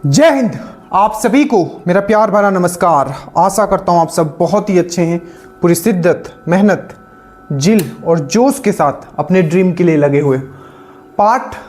जय हिंद। आप सभी को मेरा प्यार भरा नमस्कार। आशा करता हूँ आप सब बहुत ही अच्छे हैं, पूरी शिद्दत, मेहनत, जिल और जोश के साथ अपने ड्रीम के लिए लगे हुए। पार्ट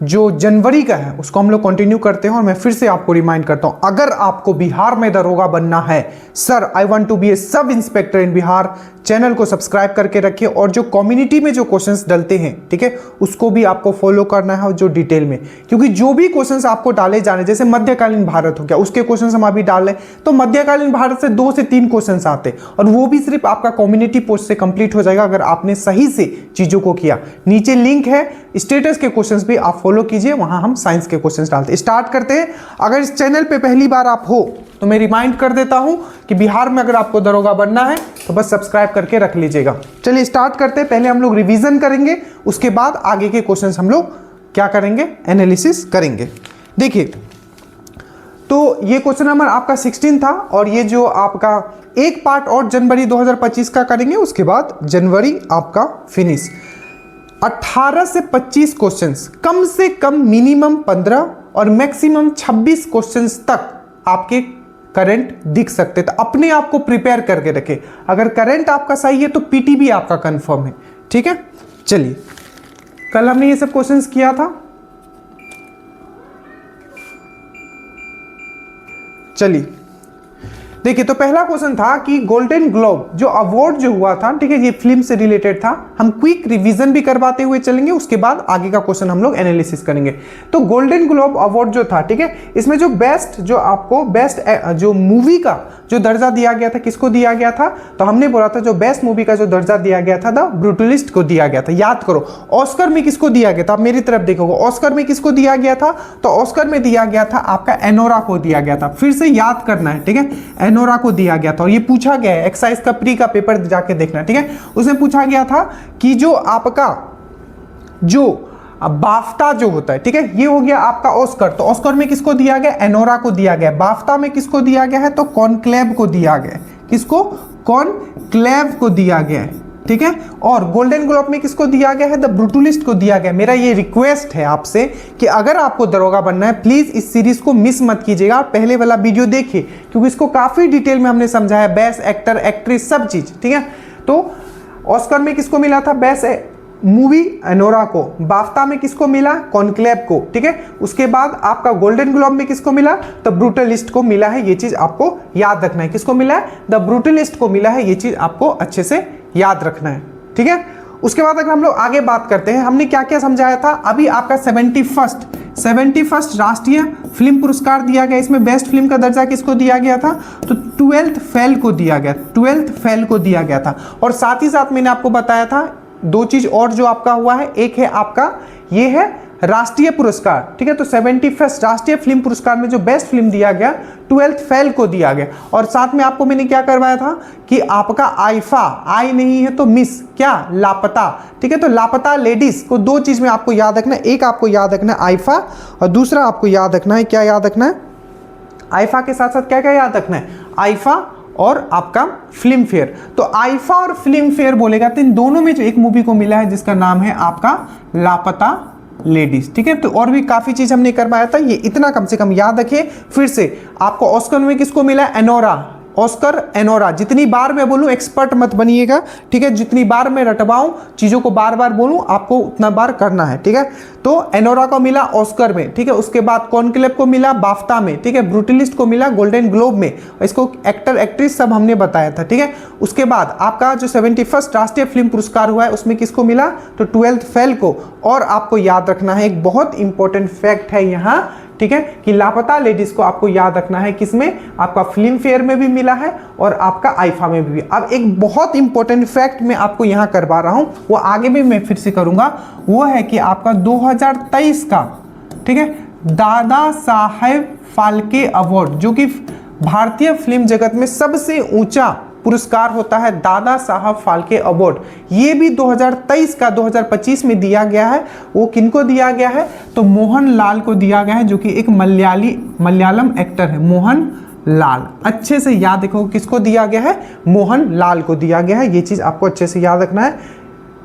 जो जनवरी का है उसको हम लोग कंटिन्यू करते हैं और मैं फिर से आपको रिमाइंड करता हूं, अगर आपको बिहार में दरोगा बनना है, sir I want to be a sub inspector in Bihar, channel को सब्सक्राइब करके रखिए और जो कम्युनिटी में जो क्वेश्चंस डलते हैं, ठीक है, उसको भी आपको फॉलो करना है और जो डिटेल में, क्योंकि जो भी क्वेश्चंस आपको डाले जाने, जैसे मध्यकालीन भारत हो गया, उसके क्वेश्चंस हम अभी डाल रहे हैं, तो मध्यकालीन भारत से 2 से 3 क्वेश्चंस आते और वो भी सिर्फ आपका कम्युनिटी पोस्ट से कंप्लीट हो जाएगा अगर आपने सही से चीजों को किया। नीचे लिंक है, स्टेटस के क्वेश्चंस भी आप फॉलो कीजिए, वहां हम साइंस के क्वेश्चंस डालते हैं। स्टार्ट करते हैं। अगर इस चैनल पे पहली बार आप हो तो मैं रिमाइंड कर देता हूं कि बिहार में अगर आपको दरोगा बनना है तो बस सब्सक्राइब करके रख लीजिएगा। चलिए स्टार्ट करते हैं। पहले हम लोग रिवीजन करेंगे, उसके बाद आगे के क्वेश्चंस हम लोग क्या करेंगे, एनालिसिस करेंगे। देखिए, तो ये क्वेश्चन नंबर आपका 16 था और ये जो आपका एक पार्ट और जनवरी 2025 का करेंगे, उसके बाद जनवरी आपका फिनिश। 18 से 25 क्वेश्चंस, कम से कम मिनिमम 15 और मैक्सिमम 26 क्वेश्चंस तक आपके करंट दिख सकते, तो अपने आप को प्रिपेयर करके रखें। अगर करंट आपका सही है तो पीटी भी आपका कंफर्म है, ठीक है। चलिए, कल हमने ये सब क्वेश्चंस किया था। चलिए देखिए, तो पहला क्वेश्चन था कि गोल्डन ग्लोब जो अवार्ड जो हुआ था, ठीक है, ये फिल्म से रिलेटेड था। हम क्विक रिवीजन भी करवाते हुए चलेंगे, उसके बाद आगे का क्वेश्चन हम लोग एनालिसिस करेंगे। तो गोल्डन ग्लोब अवार्ड जो था, ठीक है, इसमें जो बेस्ट, जो आपको बेस्ट जो मूवी का जो दर्जा दिया गया था, किसको दिया गया था, तो हमने बोला था जो बेस्ट मूवी का जो दर्जा दिया गया था द ब्रूटलिस्ट को दिया गया था। याद करो, ऑस्कर में किसको दिया गया था, आप मेरी तरफ देखोगे, ऑस्कर में किसको दिया गया था, तो ऑस्कर में दिया गया था आपका एनोरा को दिया गया था। फिर से याद करना है, ठीक है, एनोरा को दिया गया था और ये पूछा गया है, एक्साइज का प्री का पेपर जाके देखना, ठीक है। उसमें पूछा गया था कि जो आपका जो बाफ्ता जो होता है, ठीक है, ये हो गया आपका ऑस्कर, तो ऑस्कर में किसको दिया गया, एनोरा को दिया गया। बाफ्ता में किसको दिया गया है, तो कॉनक्लेव को दिया गया। किसको, कॉनक्लेव को दिया गया है, ठीक है। और गोल्डन ग्लोब में किसको दिया गया है, द ब्रूटलिस्ट को दिया गया। मेरा ये रिक्वेस्ट है आपसे कि अगर आपको दरोगा बनना है, प्लीज इस सीरीज को मिस मत कीजिएगा, पहले वाला वीडियो देखिए, क्योंकि इसको काफी डिटेल में हमने समझाया, बेस्ट एक्टर, एक्ट्रेस, सब चीज, ठीक है। तो ऑस्कर में किसको मिला था, बेस्ट मूवी एनोरा को। बाफ्ता में किसको मिला, कॉनक्लेव को, ठीक है। उसके बाद आपका गोल्डन ग्लोब में किसको मिला, तो ब्रूटलिस्ट को मिला है। ये चीज आपको याद रखना है, किसको मिला है, द ब्रूटलिस्ट को मिला है। ये चीज आपको अच्छे से याद रखना है, ठीक है। उसके बाद अगर हम लोग आगे बात करते हैं, हमने क्या क्या समझाया था। अभी आपका 71st राष्ट्रीय फिल्म पुरस्कार दिया गया, इसमें बेस्ट फिल्म का दर्जा किसको दिया गया था, तो 12th फेल को दिया गया, 12th फेल को दिया गया था। और साथ ही साथ मैंने आपको बताया था 2 चीज और जो आपका हुआ है, एक है आपका ये है राष्ट्रीय पुरस्कार, ठीक है। तो 71st राष्ट्रीय फिल्म पुरस्कार में जो बेस्ट फिल्म दिया गया, 12th फेल को दिया गया। और साथ में आपको मैंने क्या करवाया था कि आपका आईफा, आई नहीं है तो मिस, क्या, लापता, ठीक है। तो लापता लेडीज को 2 चीज में आपको याद रखना है, एक आपको याद रखना है आईफा और दूसरा आपको याद रखना है, क्या याद रखना है, आईफा के साथ साथ क्या क्या याद रखना है, आईफा और आपका फिल्म फेयर। तो आईफा और फिल्म फेयर बोलेगा तो इन दोनों में जो एक मूवी को मिला है जिसका नाम है आपका लापता लेडीज, ठीक है। तो और भी काफी चीज हमने करवाया था, ये इतना कम से कम याद रखिए। फिर से आपको ऑस्कर में किसको मिला, एनोरा, ऑस्कर एनोरा। जितनी बार मैं बोलूं एक्सपर्ट मत बनिएगा, ठीक है, जितनी बार मैं रटवाऊं, चीजों को बार बार बोलूं, आपको उतना बार करना है, ठीक है। तो एनोरा को मिला ऑस्कर में, ठीक है। उसके बाद कॉनक्लेव को मिला बाफ्ता में, ठीक है। ब्रूटलिस्ट को मिला गोल्डन ग्लोब में, इसको एक्टर एक्ट्रेस सब हमने बताया था, ठीक है। उसके बाद आपका जो 71st राष्ट्रीय फिल्म पुरस्कार हुआ है उसमें किसको मिला, तो 12th फेल को। और आपको याद रखना है एक बहुत इंपॉर्टेंट फैक्ट है यहाँ, ठीक है, कि लापता लेडीज को आपको याद रखना है किसमें, आपका फिल्म फेयर में भी मिला है और आपका आईफा में भी। अब एक बहुत इंपॉर्टेंट फैक्ट मैं आपको यहां करवा रहा हूं, वो आगे भी मैं फिर से करूंगा, वो है कि आपका 2023 का, ठीक है, दादा साहेब फाल्के अवार्ड, जो कि भारतीय फिल्म जगत में सबसे ऊंचा पुरस्कार होता है, दादा साहब फाल्के अवार्ड, ये भी 2023 का 2025 में दिया गया है। वो किनको दिया गया है, तो मोहन लाल को दिया गया है, जो कि एक मलयालम एक्टर है, मोहन लाल। अच्छे से याद रखो किसको दिया गया है, मोहन लाल को दिया गया है। ये चीज आपको अच्छे से याद रखना है।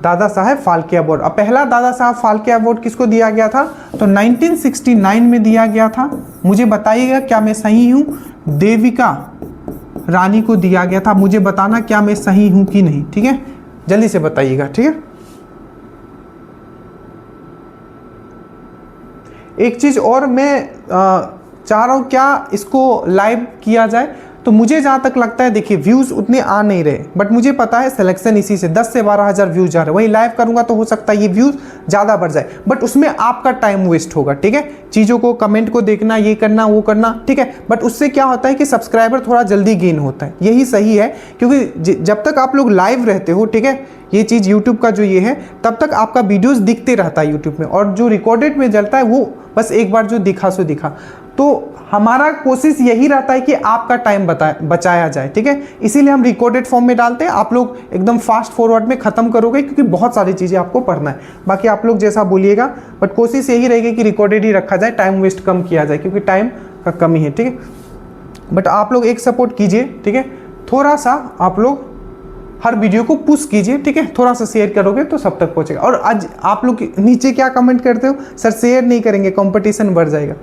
दादा साहेब फाल्के अवार्ड। अब पहला दादा साहब फाल्के अवार्ड किसको दिया गया था? तो 1969 में दिया गया था। मुझे बताइएगा क्या मैं सही हूं? देविका रानी को दिया गया था। मुझे बताना क्या मैं सही हूं कि नहीं, ठीक है? जल्दी से बताइएगा, ठीक है? एक चीज और मैं चाह रहा हूं, क्या इसको लाइव किया जाए? तो मुझे जहां तक लगता है, देखिए व्यूज उतने आ नहीं रहे, बट मुझे पता है सिलेक्शन इसी से 10 से 12 हज़ार व्यूज आ रहे हैं। वही लाइव करूंगा तो हो सकता है ये व्यूज ज़्यादा बढ़ जाए, बट उसमें आपका टाइम वेस्ट होगा, ठीक है? चीज़ों को, कमेंट को देखना, ये करना वो करना, ठीक है? बट उससे क्या होता है कि सब्सक्राइबर थोड़ा जल्दी गेन होता है। यही सही है, क्योंकि जब तक आप लोग लाइव रहते हो, ठीक है, ये चीज़ यूट्यूब का जो ये है, तब तक आपका वीडियोस दिखते रहता है यूट्यूब में, और जो रिकॉर्डेड में चलता है वो बस एक बार जो दिखा सो दिखा। तो हमारा कोशिश यही रहता है कि आपका टाइम बचाया जाए, ठीक है? इसीलिए हम रिकॉर्डेड फॉर्म में डालते हैं। आप लोग एकदम फास्ट फॉरवर्ड में ख़त्म करोगे, क्योंकि बहुत सारी चीज़ें आपको पढ़ना है। बाकी आप लोग जैसा बोलिएगा, बट कोशिश यही रहेगी कि रिकॉर्डेड ही रखा जाए, टाइम वेस्ट कम किया जाए, क्योंकि टाइम का कमी है, ठीक है? बट आप लोग एक सपोर्ट कीजिए, ठीक है? थोड़ा सा आप लोग हर वीडियो को पुश कीजिए, ठीक है? थोड़ा सा शेयर करोगे तो सब तक पहुंचेगा। और आज आप लोग नीचे क्या कमेंट करते हो? सर शेयर नहीं करेंगे, कंपटीशन बढ़ जाएगा।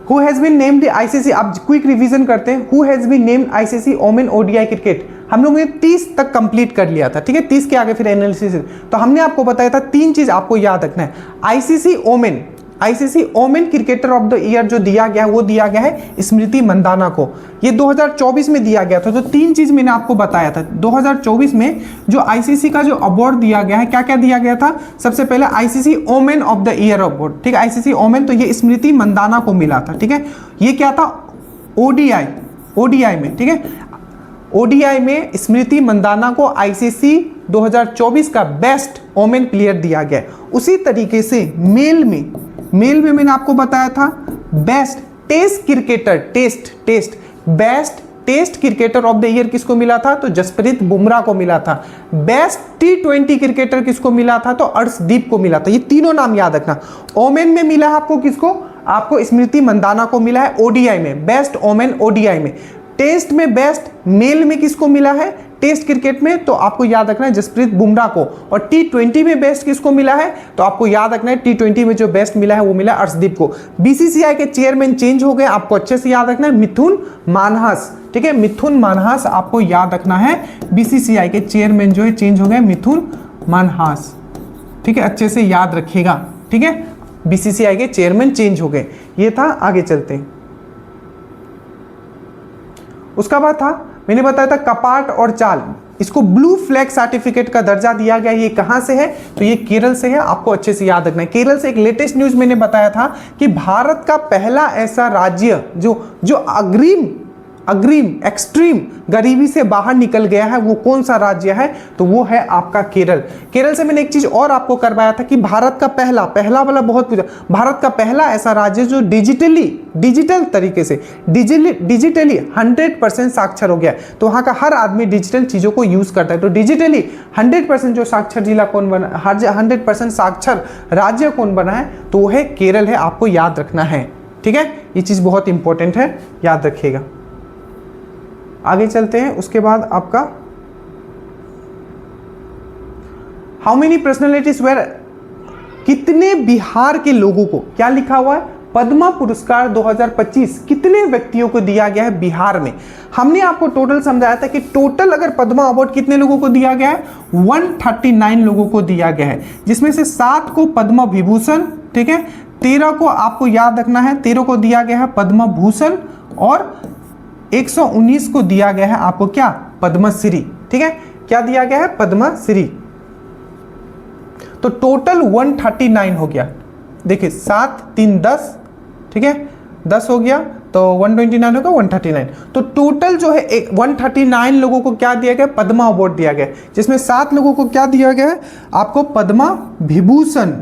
Who has been named the ICC? आप क्विक रिवीजन करते हैं। Who has been named ICC women ODI क्रिकेट? हम लोग ने 30 तक कंप्लीट कर लिया था, ठीक है? 30 के आगे फिर एनालिसिस। तो हमने आपको बताया था 3 चीज आपको याद रखना है। ICC women cricketer of the year जो दिया गया है, वो दिया गया है स्मृति मंदाना को। ये 2024 में दिया गया था। तो 3 चीज मैंने आपको बताया था। 2024 में जो आईसीसी का जो अवार्ड दिया गया है, क्या क्या दिया गया था? सबसे पहले ICC women of the year award, ठीक है? आईसीसी ओमेन, तो ये स्मृति मंदाना को मिला था, ठीक है? ये क्या था? ओडीआई में, ठीक है? ओडीआई में स्मृति मंदाना को आईसीसी 2024 का बेस्ट ओमेन प्लेयर दिया गया। उसी तरीके से मेल में मैंने आपको बताया था best test cricketer, best test cricketer of the year किसको मिला था? तो जसप्रीत बुमराह को मिला था। बेस्ट T20 क्रिकेटर किसको मिला था? तो अर्शदीप को मिला था। ये तीनों नाम याद रखना। ओमेन में मिला है आपको किसको? आपको स्मृति मंदाना को मिला है ओडीआई में, बेस्ट ओमेन ओडीआई में। टेस्ट में बेस्ट मेल में किसको मिला है? टेस्ट क्रिकेट में तो आपको याद रखना है जसप्रीत बुमराह को। और T20 में बेस्ट किसको मिला है? तो आपको याद रखना है T20 में जो बेस्ट मिला है वो मिला अर्शदीप को। बीसीसीआई के चेयरमैन चेंज हो गए, आपको अच्छे से याद रखना है मिथुन मानहास, ठीक है? मिथुन मानहास आपको याद रखना है। बीसीसीआई के चेयरमैन जो है चेंज हो गए, मिथुन मानहास, ठीक है? अच्छे से याद रखिएगा, ठीक है? बीसीसीआई के चेयरमैन चेंज हो गए। ये था, आगे चलते हैं। उसका बाद था, मैंने बताया था कपाट और चाल, इसको ब्लू फ्लैग सर्टिफिकेट का दर्जा दिया गया। ये कहां से है? तो ये केरल से है। आपको अच्छे से याद रखना है। केरल से एक लेटेस्ट न्यूज मैंने बताया था कि भारत का पहला ऐसा राज्य जो अग्रिम एक्सट्रीम गरीबी से बाहर निकल गया है, वो कौन सा राज्य है? तो वो है आपका केरल। केरल से मैंने एक चीज और आपको करवाया था कि भारत का पहला वाला बहुत पूछा, भारत का पहला ऐसा राज्य जो डिजिटल तरीके से डिजिटली 100% साक्षर हो गया। तो वहां का हर आदमी डिजिटल चीजों को यूज करता है। तो डिजिटली 100% जो साक्षर जिला कौन बना, 100% साक्षर राज्य कौन बना है? तो वो है केरल है। आपको याद रखना है, ठीक है? ये चीज बहुत इंपॉर्टेंट है, याद रखिएगा। आगे चलते हैं। उसके बाद आपका हाउ मेनी पर्सनैलिटीज वेर, कितने बिहार के लोगों को, क्या लिखा हुआ है? पद्मा पुरस्कार 2025 कितने व्यक्तियों को दिया गया है बिहार में? हमने आपको टोटल समझाया था कि टोटल अगर पद्मा अवार्ड कितने लोगों को दिया गया है? 139 लोगों को दिया गया है, जिसमें से 7 को पद्म विभूषण, ठीक है? 13 को आपको याद रखना है, 13 को दिया गया है पद्म भूषण, और 119 को दिया गया है आपको क्या? पद्मश्री, ठीक है? क्या दिया गया है? पद्मश्री। तो टोटल 139 हो गया। देखिए 7 3 10, ठीक है? 10 हो गया तो 129 होगा 139। तो टोटल जो है 139 लोगों को क्या दिया गया? पद्मा अवार्ड दिया गया, जिसमें 7 लोगों को क्या दिया गया है? आपको पद्मा विभूषण,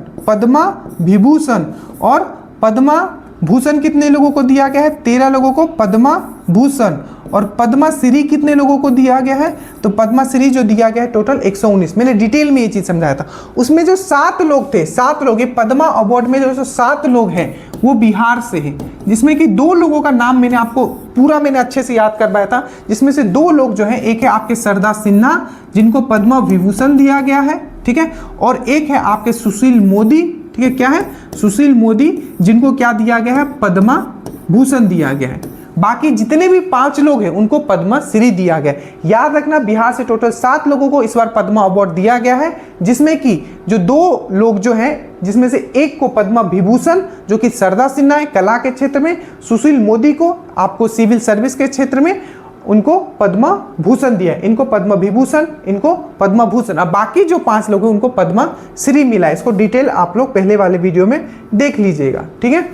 और पद्मा भूषण कितने लोगों को दिया गया है? 13 लोगों को पद्मा भूषण। और पद्मश्री कितने लोगों को दिया गया है? तो पद्मश्री जो दिया गया है टोटल 119। मैंने डिटेल में ये चीज समझाया था। उसमें जो 7 लोग थे, 7 लोग, ये पद्मा अवार्ड में जो 7 लोग हैं वो बिहार से हैं, जिसमें कि 2 लोगों का नाम मैंने आपको पूरा मैंने अच्छे से याद करवाया था, जिसमें से 2 लोग जो है, एक है आपके सरदार सिन्हा जिनको पद्म विभूषण दिया गया है, ठीक है, और एक है आपके सुशील मोदी, ठीक है, क्या है, सुशील मोदी जिनको क्या दिया गया है, पद्म भूषण दिया गया है। बाकी जितने भी 5 लोग हैं उनको पद्म श्री दिया गया। याद रखना बिहार से टोटल 7 लोगों को इस बार पद्म अवार्ड दिया गया है, जिसमें कि जो 2 लोग जो हैं, जिसमें से एक को पद्म विभूषण जो कि सरदार सिन्हा है कला के क्षेत्र में, सुशील मोदी को आपको सिविल सर्विस के क्षेत्र में उनको पद्म भूषण दिया है, इनको पद्म विभूषण, इनको पद्म भूषण। अब बाकी जो 5 लोग हैं उनको पद्म श्री मिला है। इसको डिटेल आप लोग पहले वाले वीडियो में देख लीजिएगा, ठीक है।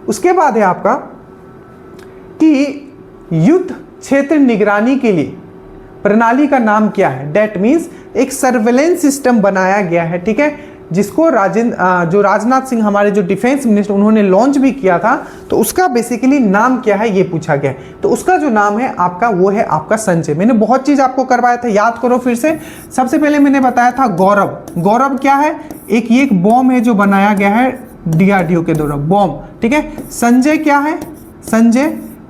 उसके बाद है आपका कि युद्ध क्षेत्र निगरानी के लिए प्रणाली का नाम क्या है। दैट मीन्स एक सर्वेलेंस सिस्टम बनाया गया है, ठीक है, जिसको जो राजनाथ सिंह हमारे जो डिफेंस मिनिस्टर उन्होंने लॉन्च भी किया था, तो उसका बेसिकली नाम क्या है ये पूछा गया है। तो उसका जो नाम है आपका वो है आपका संजय। मैंने बहुत चीज आपको करवाया था, याद करो फिर से। सबसे पहले मैंने बताया था गौरव। गौरव क्या है, एक बॉम्ब है जो बनाया गया है DRDO के द्वारा, बॉम्ब, ठीक है। संजय क्या है,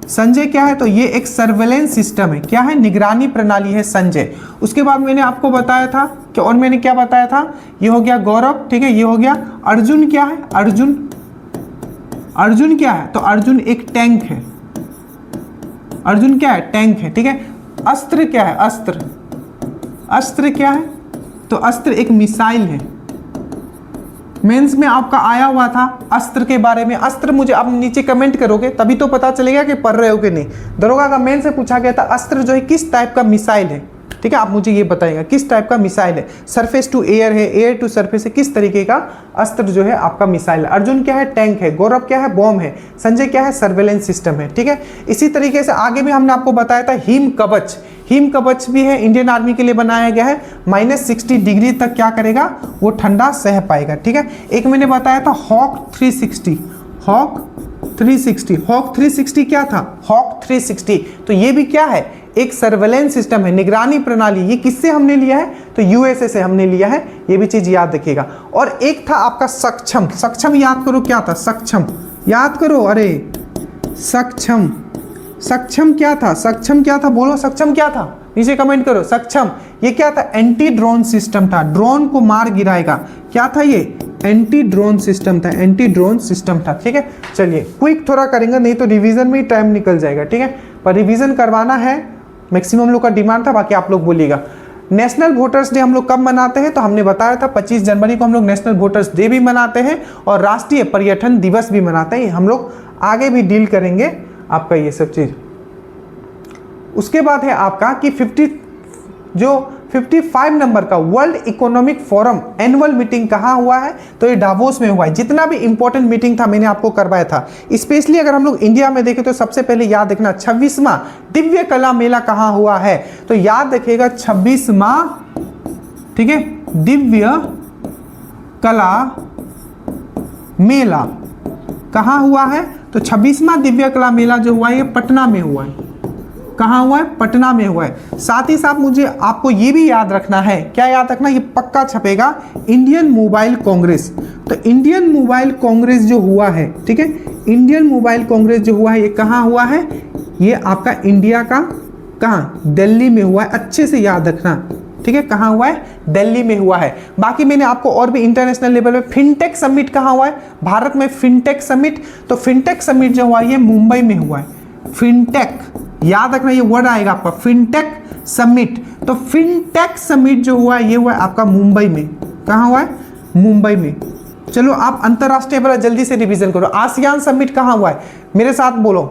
संजय क्या है, तो ये एक सर्वेलेंस सिस्टम है, क्या है, निगरानी प्रणाली है संजय। उसके बाद मैंने आपको बताया था कि, और मैंने क्या बताया था, ये हो गया गौरव, ठीक है, ये हो गया अर्जुन। क्या है अर्जुन, अर्जुन क्या है, तो अर्जुन एक टैंक है, अर्जुन क्या है, टैंक है, ठीक है। अस्त्र क्या है, अस्त्र, अस्त्र क्या है, तो अस्त्र एक मिसाइल है। मेंस में आपका आया हुआ था अस्त्र के बारे में। अस्त्र मुझे आप नीचे कमेंट करोगे तभी तो पता चलेगा कि पढ़ रहे हो कि नहीं। दरोगा का मेंस से पूछा गया था अस्त्र जो है किस टाइप का मिसाइल है, ठीक है, आप मुझे ये बताइएगा किस टाइप का मिसाइल है। सरफेस टू एयर है, एयर टू सरफेस है, किस तरीके का अस्त्र जो है आपका मिसाइल है। अर्जुन क्या है, टैंक है। गौरव क्या है, बॉम्ब है। संजय क्या है, सर्वेलेंस सिस्टम है, ठीक है। इसी तरीके से आगे भी हमने आपको बताया था हिम कवच। हिम कवच भी है, इंडियन आर्मी के लिए बनाया गया है। -60 डिग्री तक क्या करेगा, वो ठंडा सह पाएगा, ठीक है। एक मैंने बताया था हॉक 360, हॉक 360, हॉक 360 क्या था, हॉक 360, तो ये भी क्या है, एक सर्वेलेंस सिस्टम है, निगरानी प्रणाली। ये किससे हमने लिया है, तो USA से हमने लिया है, ये भी चीज याद रखिएगा। और एक था आपका सक्षम। सक्षम याद करो क्या था, सक्षम याद करो, अरे सक्षम, सक्षम क्या था, सक्षम क्या था, बोलो सक्षम क्या था, नीचे कमेंट करो। सक्षम ये क्या था, एंटी ड्रोन सिस्टम था, ड्रोन को मार गिराएगा। क्या था ये, एंटी ड्रोन सिस्टम था, एंटी ड्रोन सिस्टम था, ठीक है। चलिए क्विक थोड़ा करेंगे, नहीं तो रिवीजन में ही टाइम निकल जाएगा, ठीक है। पर रिवीजन करवाना है, मैक्सिमम लोग का डिमांड था, बाकी आप लोग बोलिएगा। नेशनल वोटर्स डे हम लोग कब मनाते हैं, तो हमने बताया था 25 जनवरी को हम लोग नेशनल वोटर्स डे भी मनाते हैं और राष्ट्रीय पर्यटन दिवस भी मनाते हैं। हम लोग आगे भी डील करेंगे आपका ये सब चीज। उसके बाद है आपका कि 55 नंबर का world economic forum annual meeting कहाँ हुआ है, तो ये डावोस में हुआ है। जितना भी इंपॉर्टेंट मीटिंग था मैंने आपको करवाया था। स्पेशली अगर हम लोग इंडिया में देखें तो सबसे पहले याद रखना 26वां दिव्य कला मेला कहाँ हुआ है, तो याद रखिएगा 26वां, ठीक है, दिव्य कला मेला कहाँ हुआ है, तो 26वां दिव्य कला मेला जो हुआ है ये पटना में हुआ है। कहाँ हुआ है, पटना में हुआ है। साथ ही साथ मुझे आपको ये भी याद रखना है, क्या याद रखना, ये पक्का छपेगा, इंडियन मोबाइल कांग्रेस। तो इंडियन मोबाइल कांग्रेस जो हुआ है, ठीक है, इंडियन मोबाइल कांग्रेस जो हुआ है ये कहाँ हुआ है, ये आपका इंडिया का कहाँ, दिल्ली में हुआ है। अच्छे से याद रखना, ठीक है, कहाँ हुआ है, दिल्ली में हुआ है। बाकी मैंने आपको और भी इंटरनेशनल लेवल पे फिनटेक समिट कहाँ हुआ है, भारत में फिनटेक समिट, तो फिनटेक समिट जो हुआ है ये मुंबई में हुआ है। फिनटेक याद रखना, ये वर्ड आएगा आपका, फिनटेक समिट। तो फिनटेक समिट जो हुआ है ये हुआ है आपका मुंबई में। कहाँ हुआ है, मुंबई में। चलो आप अंतरराष्ट्रीय वाला जल्दी से रिवीजन करो। आसियान समिट कहाँ हुआ है, मेरे साथ बोलो,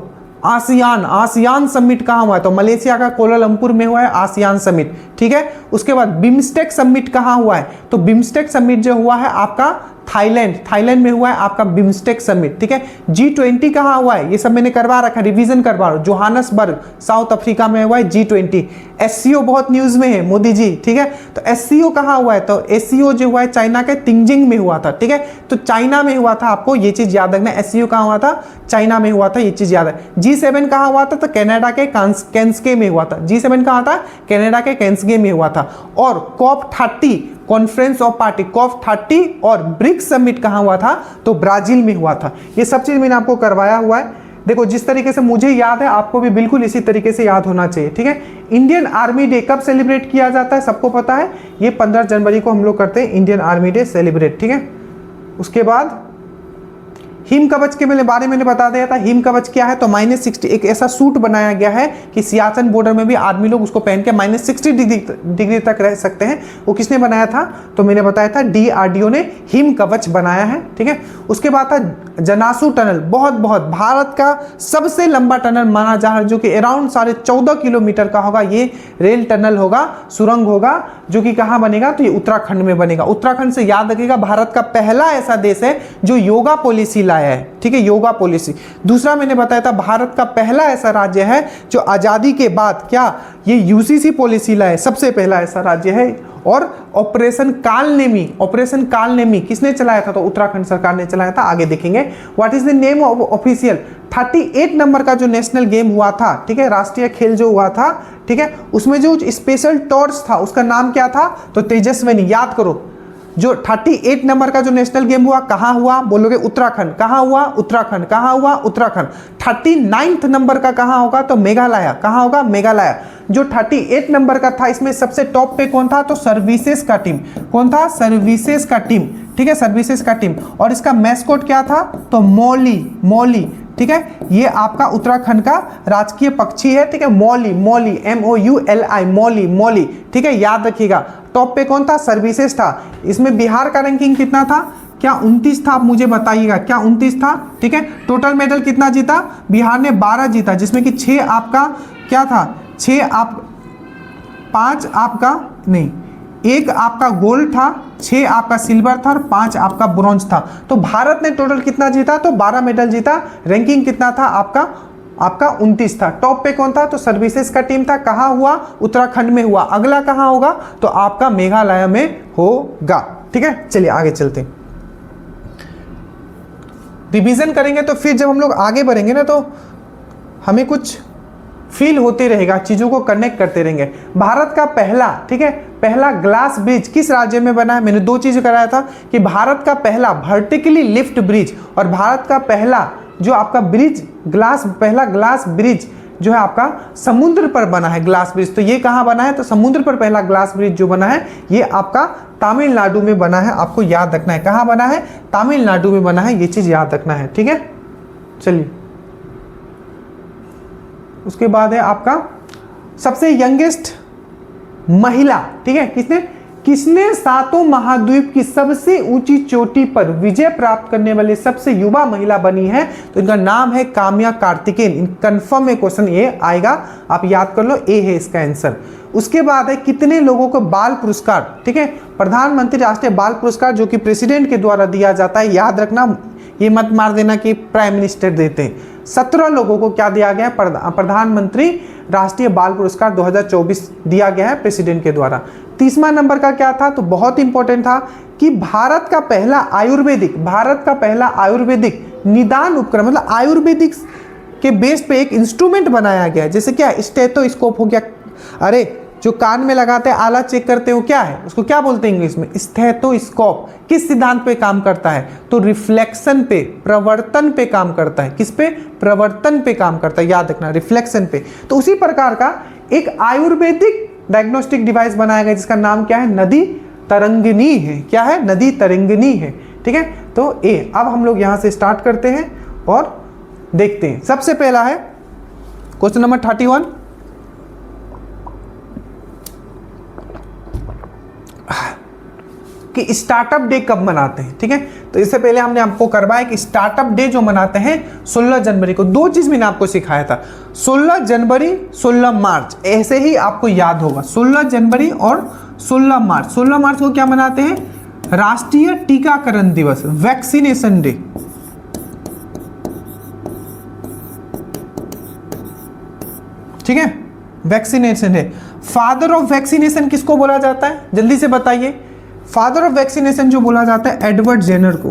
आसियान समिट कहाँ हुआ है, तो मलेशिया का कोलालंपुर में हुआ है आसियान समिट, ठीक है। उसके बाद बिम्स्टेक समिट कहाँ हुआ है, तो बिम्स्टेक समिट जो हुआ है आपका थाईलैंड में हुआ है आपका बिम्स्टेक समिट, ठीक है। G20 कहाँ हुआ है, ये सब मैंने करवा रखा, रिवीजन करवा रहा हूं, जोहानसबर्ग साउथ अफ्रीका में हुआ है G20। SCO बहुत न्यूज में है, मोदी जी, ठीक है। तो SCO कहाँ हुआ है, तो SCO जो हुआ है चाइना के तिंगजिंग में हुआ था, ठीक है। तो चाइना में हुआ था, आपको ये चीज याद रखना, SCO कहाँ हुआ था, चाइना में हुआ था, ये चीज याद है। G7 कहाँ हुआ था, तो कनाडा के कैंसके में हुआ था। G7 कहाँ था, कनाडा के कैंसके में हुआ था। और COP30 conference of party, COP30 और ब्रिक्स समिट कहाँ हुआ था, तो ब्राजील में हुआ था। ये सब चीज मैंने आपको करवाया हुआ है। देखो जिस तरीके से मुझे याद है आपको भी बिल्कुल इसी तरीके से याद होना चाहिए, ठीक है। इंडियन आर्मी डे कब सेलिब्रेट किया जाता है, सबको पता है, ये 15 जनवरी को हम लोग करते हैं इंडियन आर्मी डे सेलिब्रेट, ठीक है। उसके बाद हिम कवच के बारे में बता दिया था। हिम कवच क्या है, तो -60 एक ऐसा सूट बनाया गया है कि सियाचिन बॉर्डर में भी आर्मी लोग उसको पहन के -60 डिग्री तक रह सकते हैं। वो किसने बनाया था, तो मैंने बताया था DRDO ने हिम कवच बनाया है, ठीक है। उसके बाद था जनासू टनल, बहुत भारत का सबसे लंबा टनल माना जा रहा है, जो कि अराउंड 14.5 किलोमीटर का होगा। ये रेल टनल होगा, सुरंग होगा, जो कि कहाँ बनेगा, तो ये उत्तराखंड में बनेगा। उत्तराखंड से याद रखिएगा, भारत का पहला ऐसा देश है जो योगा पॉलिसी लाया है, ठीक है, योगा पॉलिसी। दूसरा मैंने बताया था भारत का पहला ऐसा राज्य है जो आजादी के बाद क्या ये UCC पॉलिसी लाया है, सबसे पहला ऐसा राज्य है। और ऑपरेशन कालनेमी किसने चलाया था, तो उत्तराखंड सरकार ने चलाया था। आगे देखेंगे what is the name of official 38 number का जो नेशनल गेम हुआ था, ठीक है, राष्ट्रीय खेल जो हुआ था, ठीक है, उसमें जो स्पेशल टॉर्च था उसका नाम क्या था, तो तेजस्विनी। याद करो, जो 38 नंबर का जो नेशनल गेम हुआ कहाँ हुआ, बोलोगे उत्तराखंड। कहाँ हुआ, उत्तराखंड। कहाँ हुआ, उत्तराखंड। 39 नंबर का कहाँ होगा, तो मेघालय। कहाँ होगा, मेघालय। जो 38 नंबर का था इसमें सबसे टॉप पे कौन था, तो सर्विसेज का टीम। कौन था, सर्विसेज का टीम, ठीक है, सर्विसेज का टीम। और इसका मैस्कॉट क्या था, तो मौली, ठीक है। ये आपका उत्तराखंड का राजकीय पक्षी है, ठीक है, मौली MOULI मौली, ठीक है, याद रखिएगा। टॉप पे कौन था, सर्विसेज था। इसमें बिहार का रैंकिंग कितना था, क्या 29 था, आप मुझे बताइएगा, क्या 29 था, ठीक है। टोटल मेडल कितना जीता, बिहार ने 12 जीता, जिसमें कि 6 आपका क्या था, 5 आपका नहीं, 1 आपका गोल्ड था, 6 आपका सिल्वर था और 5 आपका ब्रॉन्ज था। तो भारत ने टोटल कितना जीता, तो 12 मेडल जीता। रैंकिंग कितना था आपका 29 था। टॉप पे कौन था, तो सर्विसेज का टीम था। कहाँ हुआ, उत्तराखंड में हुआ। अगला कहाँ होगा, तो आपका मेघालय में होगा, ठीक है। चलिए आगे चलते हैं, रिवीजन करेंगे। तो फिर जब हम लोग आगे बढ़ेंगे ना, तो हमें कुछ फील होते रहेगा, चीजों को कनेक्ट करते रहेंगे। भारत का पहला, ठीक है, पहला ग्लास ब्रिज किस राज्य में बना है, मैंने 2 चीज कराया था कि भारत का पहला वर्टिकली लिफ्ट ब्रिज और भारत का पहला जो आपका ब्रिज पहला ग्लास ब्रिज जो है आपका समुद्र पर बना है, ग्लास ब्रिज। तो ये कहाँ बना है, तो समुद्र पर पहला ग्लास ब्रिज जो बना है ये आपका तमिलनाडु में बना है। आपको याद रखना है, कहाँ बना है, तमिलनाडु में बना है, ये चीज याद रखना है, ठीक है। चलिए उसके बाद है आपका सबसे यंगेस्ट महिला, ठीक है, किसने 7 महाद्वीप की सबसे ऊंची चोटी पर विजय प्राप्त करने वाली सबसे युवा महिला बनी है, तो इनका नाम है काम्या कार्तिकेयन। कंफर्म में क्वेश्चन ये आएगा, आप याद कर लो, ए है इसका आंसर। उसके बाद है कितने लोगों को बाल पुरस्कार, ठीक है, प्रधानमंत्री राष्ट्रीय बाल पुरस्कार जो कि प्रेसिडेंट के द्वारा दिया जाता है, याद रखना, ये मत मार देना कि प्राइम मिनिस्टर देते हैं। 17 लोगों को क्या दिया गया है, प्रधानमंत्री राष्ट्रीय बाल पुरस्कार 2024 दिया गया है प्रेसिडेंट के द्वारा। 30वां नंबर का क्या था, तो बहुत इंपॉर्टेंट था कि भारत का पहला आयुर्वेदिक निदान उपकरण, मतलब आयुर्वेदिक के बेस पे एक इंस्ट्रूमेंट बनाया गया है, जैसे क्या स्टेथोस्कोप हो गया, अरे जो कान में लगाते हैं आला चेक करते हो, क्या है उसको क्या बोलते हैं इंग्लिश में, स्टेथोस्कोप। किस सिद्धांत पे काम करता है, तो रिफ्लेक्शन पे, प्रवर्तन पे काम करता है। किस पे, प्रवर्तन पे काम करता है, याद रखना, रिफ्लेक्शन पे। तो उसी प्रकार का एक आयुर्वेदिक डायग्नोस्टिक डिवाइस बनाया गया जिसका नाम क्या है, नदी तरंगिणी है। क्या है, नदी तरंगिणी है, ठीक है। तो ए, अब हम लोग यहां से स्टार्ट करते हैं और देखते हैं। सबसे पहला है क्वेश्चन नंबर 31, कि स्टार्टअप डे कब मनाते हैं, ठीक है। तो इससे पहले हमने आपको करवाया कि स्टार्टअप डे जो मनाते हैं 16 जनवरी को। 2 चीज मैंने आपको सिखाया था, 16 जनवरी 16 मार्च, ऐसे ही आपको याद होगा, 16 जनवरी और 16 मार्च। 16 मार्च को क्या मनाते हैं, राष्ट्रीय टीकाकरण दिवस, वैक्सीनेशन डे, ठीक है, vaccination day. Father of vaccination किसको बोला जाता है, जल्दी से बताइए। फादर ऑफ वैक्सीनेशन जो बोला जाता है एडवर्ड जेनर को।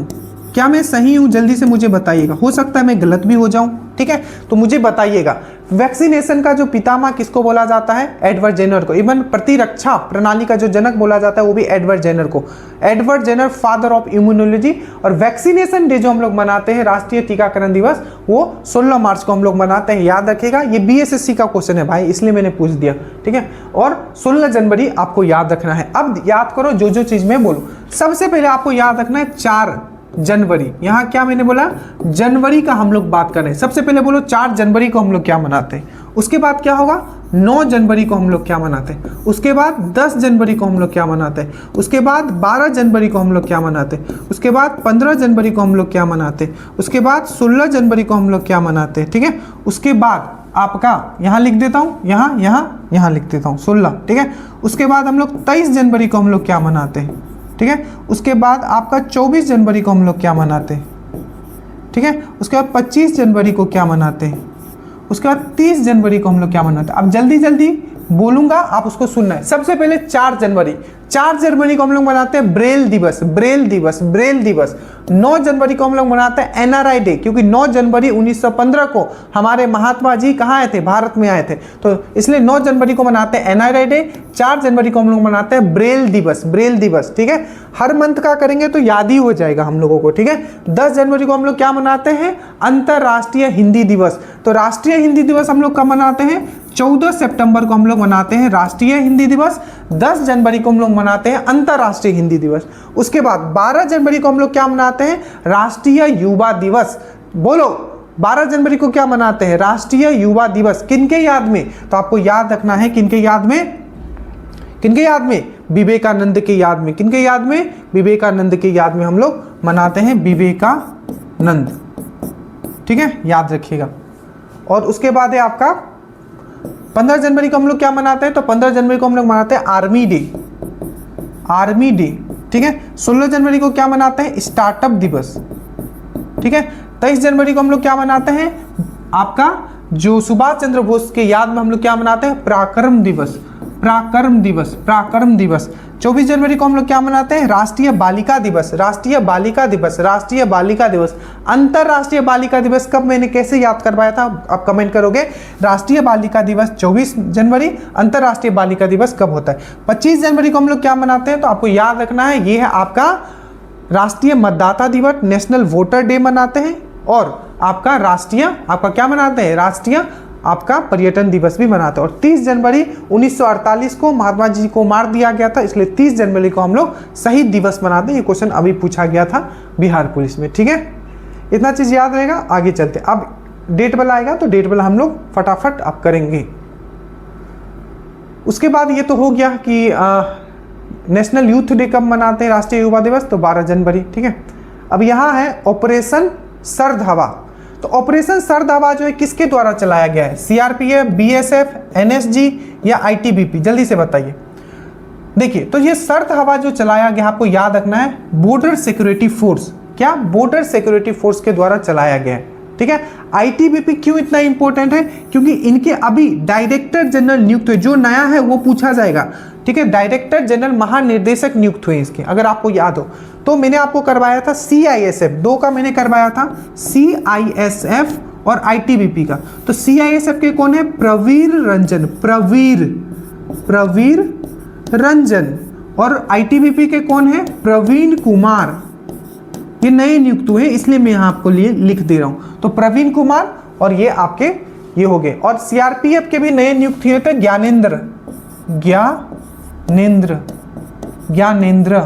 क्या मैं सही हूं, जल्दी से मुझे बताइएगा, हो सकता है मैं गलत भी हो जाऊं, ठीक है, तो मुझे बताइएगा। वैक्सीनेशन का जो पितामह किसको बोला जाता है? एडवर्ड जेनर को। इवन प्रतिरक्षा प्रणाली का जो जनक बोला जाता है वो भी एडवर्ड जेनर को। Edward Jenner father of immunology. और वैक्सीनेशन डे जो हम लोग मनाते हैं, राष्ट्रीय टीकाकरण दिवस, वो 16 मार्च को हम लोग मनाते हैं। याद रखिएगा, ये बीएसएससी का क्वेश्चन है भाई, इसलिए मैंने पूछ दिया, ठीक है। और 16 जनवरी आपको याद रखना है। अब याद करो जो जो चीज मैं बोलूं। सबसे पहले आपको याद रखना है 4 जनवरी। यहां क्या मैंने बोला? जनवरी का हम लोग बात कर रहे हैं। सबसे पहले बोलो 4 जनवरी को हम लोग क्या मनाते हैं। उसके बाद क्या होगा? 9 जनवरी को हम लोग क्या मनाते हैं। उसके बाद 10 जनवरी को हम लोग क्या मनाते हैं। उसके बाद 12 जनवरी को हम लोग क्या मनाते हैं। उसके बाद 15 जनवरी को हम लोग क्या मनाते हैं। उसके बाद 16 जनवरी को हम लोग क्या मनाते हैं, ठीक है। उसके बाद आपका यहाँ लिख देता हूँ, यहाँ लिख देता हूँ 16, ठीक है। उसके बाद हम लोग 23 जनवरी को हम लोग क्या मनाते हैं, ठीक है। उसके बाद आपका 24 जनवरी को हम लोग क्या मनाते हैं, ठीक है। उसके बाद 25 जनवरी को क्या मनाते हैं। उसके बाद 30 जनवरी को हम लोग क्या मनाते हैं। अब जल्दी जल्दी बोलूंगा, आप उसको सुनना है। सबसे पहले 4 जनवरी। 4 जनवरी को हम लोग मनाते हैं ब्रेल दिवस, ब्रेल दिवस, ब्रेल दिवस। 9 जनवरी को हम लोग मनाते हैं एनआरआई डे, क्योंकि 9 जनवरी 1915 को हमारे महात्मा जी कहाँ आए थे? भारत में आए थे, तो इसलिए 9 जनवरी को मनाते हैं एनआरआई डे। 4 जनवरी को हम लोग मनाते हैं ब्रेल दिवस, ब्रेल दिवस, ठीक है। हर मंथ का करेंगे तो याद ही हो जाएगा हम लोगों को, ठीक है। 10 जनवरी को हम लोग क्या मनाते हैं? अंतर्राष्ट्रीय हिंदी दिवस। तो राष्ट्रीय हिंदी दिवस हम लोग कब मनाते हैं? 14 सितंबर को हम लोग मनाते हैं राष्ट्रीय हिंदी दिवस। 10 जनवरी को हम लोग मनाते हैं अंतर्राष्ट्रीय हिंदी दिवस। उसके बाद 12 जनवरी को हम लोग क्या मनाते हैं? राष्ट्रीय युवा दिवस। बोलो 12 जनवरी को क्या मनाते हैं? राष्ट्रीय युवा दिवस। किनके याद में? तो आपको याद रखना है किनके याद में? किनके याद में? विवेकानंद के याद में। किनके याद में? विवेकानंद के याद में हम लोग मनाते हैं विवेकानंद, ठीक है, याद रखिएगा। और उसके बाद है आपका 15 जनवरी को हम लोग क्या मनाते हैं? तो 15 जनवरी को हम लोग मनाते हैं आर्मी डे, आर्मी डे, ठीक है। 16 जनवरी को क्या मनाते हैं? स्टार्टअप दिवस, ठीक है। 23 जनवरी को हम लोग क्या मनाते हैं? आपका जो सुभाष चंद्र बोस के याद में हम लोग क्या मनाते हैं? पराक्रम दिवस, पराक्रम दिवस, पराक्रम दिवस। 24 जनवरी को हम लोग क्या मनाते हैं? राष्ट्रीय बालिका दिवस, राष्ट्रीय बालिका दिवस, राष्ट्रीय बालिका दिवस। अंतरराष्ट्रीय बालिका दिवस कब, मैंने कैसे याद करवाया था, आप कमेंट करोगे। राष्ट्रीय बालिका दिवस 24 जनवरी, अंतरराष्ट्रीय बालिका दिवस कब होता है? 25 जनवरी को हम लोग क्या मनाते हैं? तो आपको याद रखना है, ये है आपका राष्ट्रीय मतदाता दिवस, नेशनल वोटर डे मनाते हैं। और आपका राष्ट्रीय, आपका क्या मनाते हैं? राष्ट्रीय आपका पर्यटन दिवस भी मनाते हैं। और 30 जनवरी 1948 को महात्मा जी को मार दिया गया था, इसलिए 30 जनवरी को हम लोग शहीद दिवस मनाते हैं। ये क्वेश्चन अभी पूछा गया था बिहार पुलिस में, ठीक है। इतना चीज याद रहेगा, आगे चलते। अब डेट वाला आएगा तो डेट वाला हम लोग फटाफट अब करेंगे। उसके बाद ये तो हो गया कि नेशनल यूथ डे कब मनाते हैं, राष्ट्रीय युवा दिवस, तो 12 जनवरी, ठीक है। अब यहाँ है ऑपरेशन सर्द हवा। तो ऑपरेशन सर्द हवा जो है किसके द्वारा चलाया गया है? सीआरपीएफ, बीएसएफ, एनएसजी या आईटीबीपी? जल्दी से बताइए। देखिए, तो ये सर्द हवा जो चलाया गया, आपको याद रखना है बॉर्डर सिक्योरिटी फोर्स। क्या? बॉर्डर सिक्योरिटी फोर्स के द्वारा चलाया गया है, ठीक है। आईटीबीपी क्यों इतना इंपॉर्टेंट है? क्योंकि इनके अभी डायरेक्टर जनरल नियुक्त हुए, जो नया है वो पूछा जाएगा, ठीक है। डायरेक्टर जनरल महानिर्देशक नियुक्त हुए इसके, अगर आपको याद हो तो। मैंने आपको करवाया था सीआईएसएफ, 2 का मैंने करवाया था, सीआईएसएफ और आईटीबीपी का। तो सीआईएसएफ के कौन है? प्रवीर रंजन, प्रवीर रंजन। और आईटीबीपी के कौन है? प्रवीण कुमार। ये नए नियुक्त हुए, इसलिए मैं यहाँ आपको लिए लिख दे रहा हूं। तो प्रवीण कुमार और ये आपके ये हो गए। और सीआरपीएफ के भी नए नियुक्त हुए थे ज्ञानेंद्र, ज्ञानेंद्र,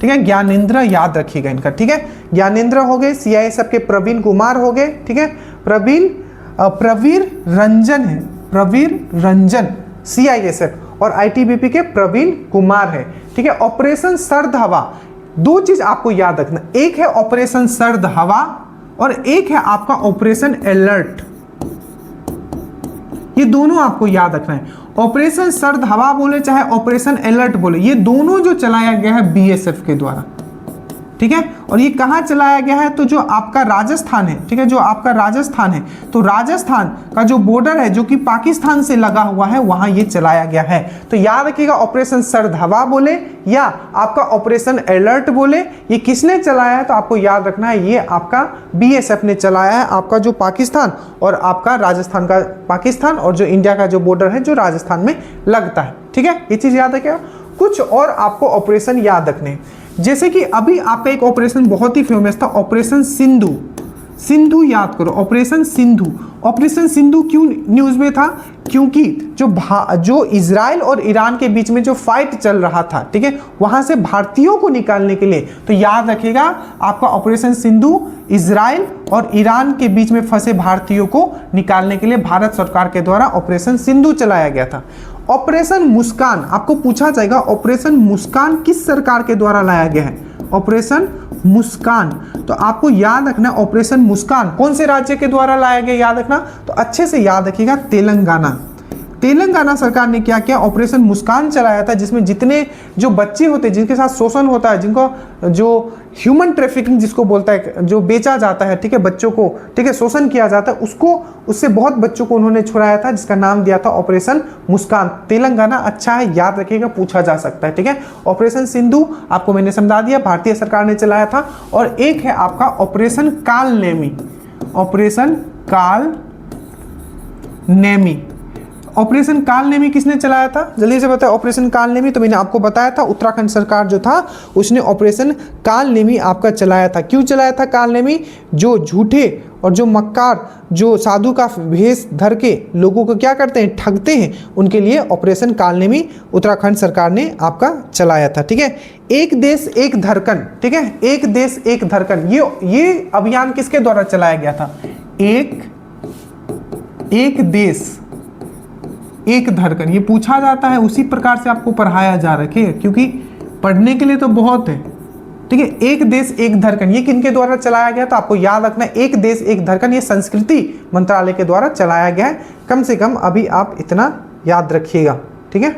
ठीक है। ज्ञानेंद्र याद रखिएगा इनका, ठीक है। ज्ञानेंद्र हो गए, सीआईएसएफ के प्रवीण कुमार हो गए, ठीक है। प्रवीर रंजन है, प्रवीर रंजन सीआईएसएफ। और आईटीबीपी के प्रवीण कुमार है, ठीक है। ऑपरेशन सर्द हवा, 2 चीज आपको याद रखना, एक है ऑपरेशन सर्द हवा और एक है आपका ऑपरेशन अलर्ट। ये दोनों आपको याद रखना है। ऑपरेशन सर्द हवा बोले चाहे ऑपरेशन अलर्ट बोले, ये दोनों जो चलाया गया है बीएसएफ के द्वारा, ठीक है। और ये कहाँ चलाया गया है, तो जो आपका राजस्थान है, ठीक है, जो आपका राजस्थान है, तो राजस्थान का जो बॉर्डर है जो कि पाकिस्तान से लगा हुआ है, वहां ये चलाया गया है। तो याद रखिएगा, ऑपरेशन सरधवा बोले या आपका ऑपरेशन अलर्ट बोले, ये किसने चलाया है, तो आपको याद रखना है ये आपका बीएसएफ ने चलाया है, आपका जो पाकिस्तान और आपका राजस्थान का, पाकिस्तान और जो इंडिया का जो बॉर्डर है जो राजस्थान में लगता है, ठीक है, ये चीज याद रखिएगा। कुछ और आपको ऑपरेशन याद रखने, जैसे कि अभी आपका एक ऑपरेशन बहुत ही फेमस था, ऑपरेशन सिंधु। सिंधु याद करो, ऑपरेशन सिंधु। ऑपरेशन सिंधु क्यों न्यूज में था, क्योंकि जो इजराइल और ईरान के बीच में जो फाइट चल रहा था, ठीक है, वहां से भारतीयों को निकालने के लिए, तो याद रखिएगा आपका ऑपरेशन सिंधु इजराइल और ईरान के बीच में फंसे भारतीयों को निकालने के लिए भारत सरकार के द्वारा ऑपरेशन सिंधु चलाया गया था। ऑपरेशन मुस्कान, आपको पूछा जाएगा ऑपरेशन मुस्कान किस सरकार के द्वारा लाया गया है, ऑपरेशन मुस्कान। तो आपको याद रखना ऑपरेशन मुस्कान कौन से राज्य के द्वारा लाया गया, याद रखना, तो अच्छे से याद रखिएगा तेलंगाना। तेलंगाना सरकार ने क्या किया, ऑपरेशन मुस्कान चलाया था, जिसमें जितने जो बच्चे होते हैं जिनके साथ शोषण होता है, जिनको जो ह्यूमन ट्रैफिकिंग जिसको बोलता है, जो बेचा जाता है, ठीक है, बच्चों को, ठीक है, शोषण किया जाता है, उसको, उससे बहुत बच्चों को उन्होंने छुड़ाया था, जिसका नाम दिया था ऑपरेशन मुस्कान। तेलंगाना अच्छा है, याद रखिएगा, पूछा जा सकता है, ठीक है। ऑपरेशन सिंधु आपको मैंने समझा दिया, भारतीय सरकार ने चलाया था। और एक है आपका ऑपरेशन काल नेमी। ऑपरेशन काल नेमी, ऑपरेशन काल नेमी किसने चलाया था, जल्दी से बताया। ऑपरेशन काल नेमी तो मैंने आपको बताया था, उत्तराखंड सरकार जो था उसने ऑपरेशन काल नेमी आपका चलाया था। क्यों चलाया था काल नेमी, जो झूठे और जो मक्कार, जो साधु का भेष धर के लोगों को क्या करते हैं, ठगते हैं, उनके लिए ऑपरेशन काल नेमी उत्तराखंड सरकार ने आपका चलाया था, ठीक है। एक देश एक धड़कन, ठीक है, एक देश एक धड़कन, ये अभियान किसके द्वारा चलाया गया था, एक देश एक धड़कन, ये पूछा जाता है, उसी प्रकार से आपको पढ़ाया जा रहा है, क्योंकि पढ़ने के लिए तो बहुत है, ठीक है। एक देश एक धड़कन, ये किनके द्वारा चलाया गया, तो आपको याद रखना एक देश एक धड़कन, ये संस्कृति मंत्रालय के द्वारा चलाया गया है। कम से कम अभी आप इतना याद रखिएगा, ठीक है।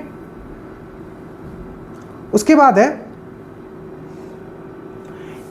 उसके बाद है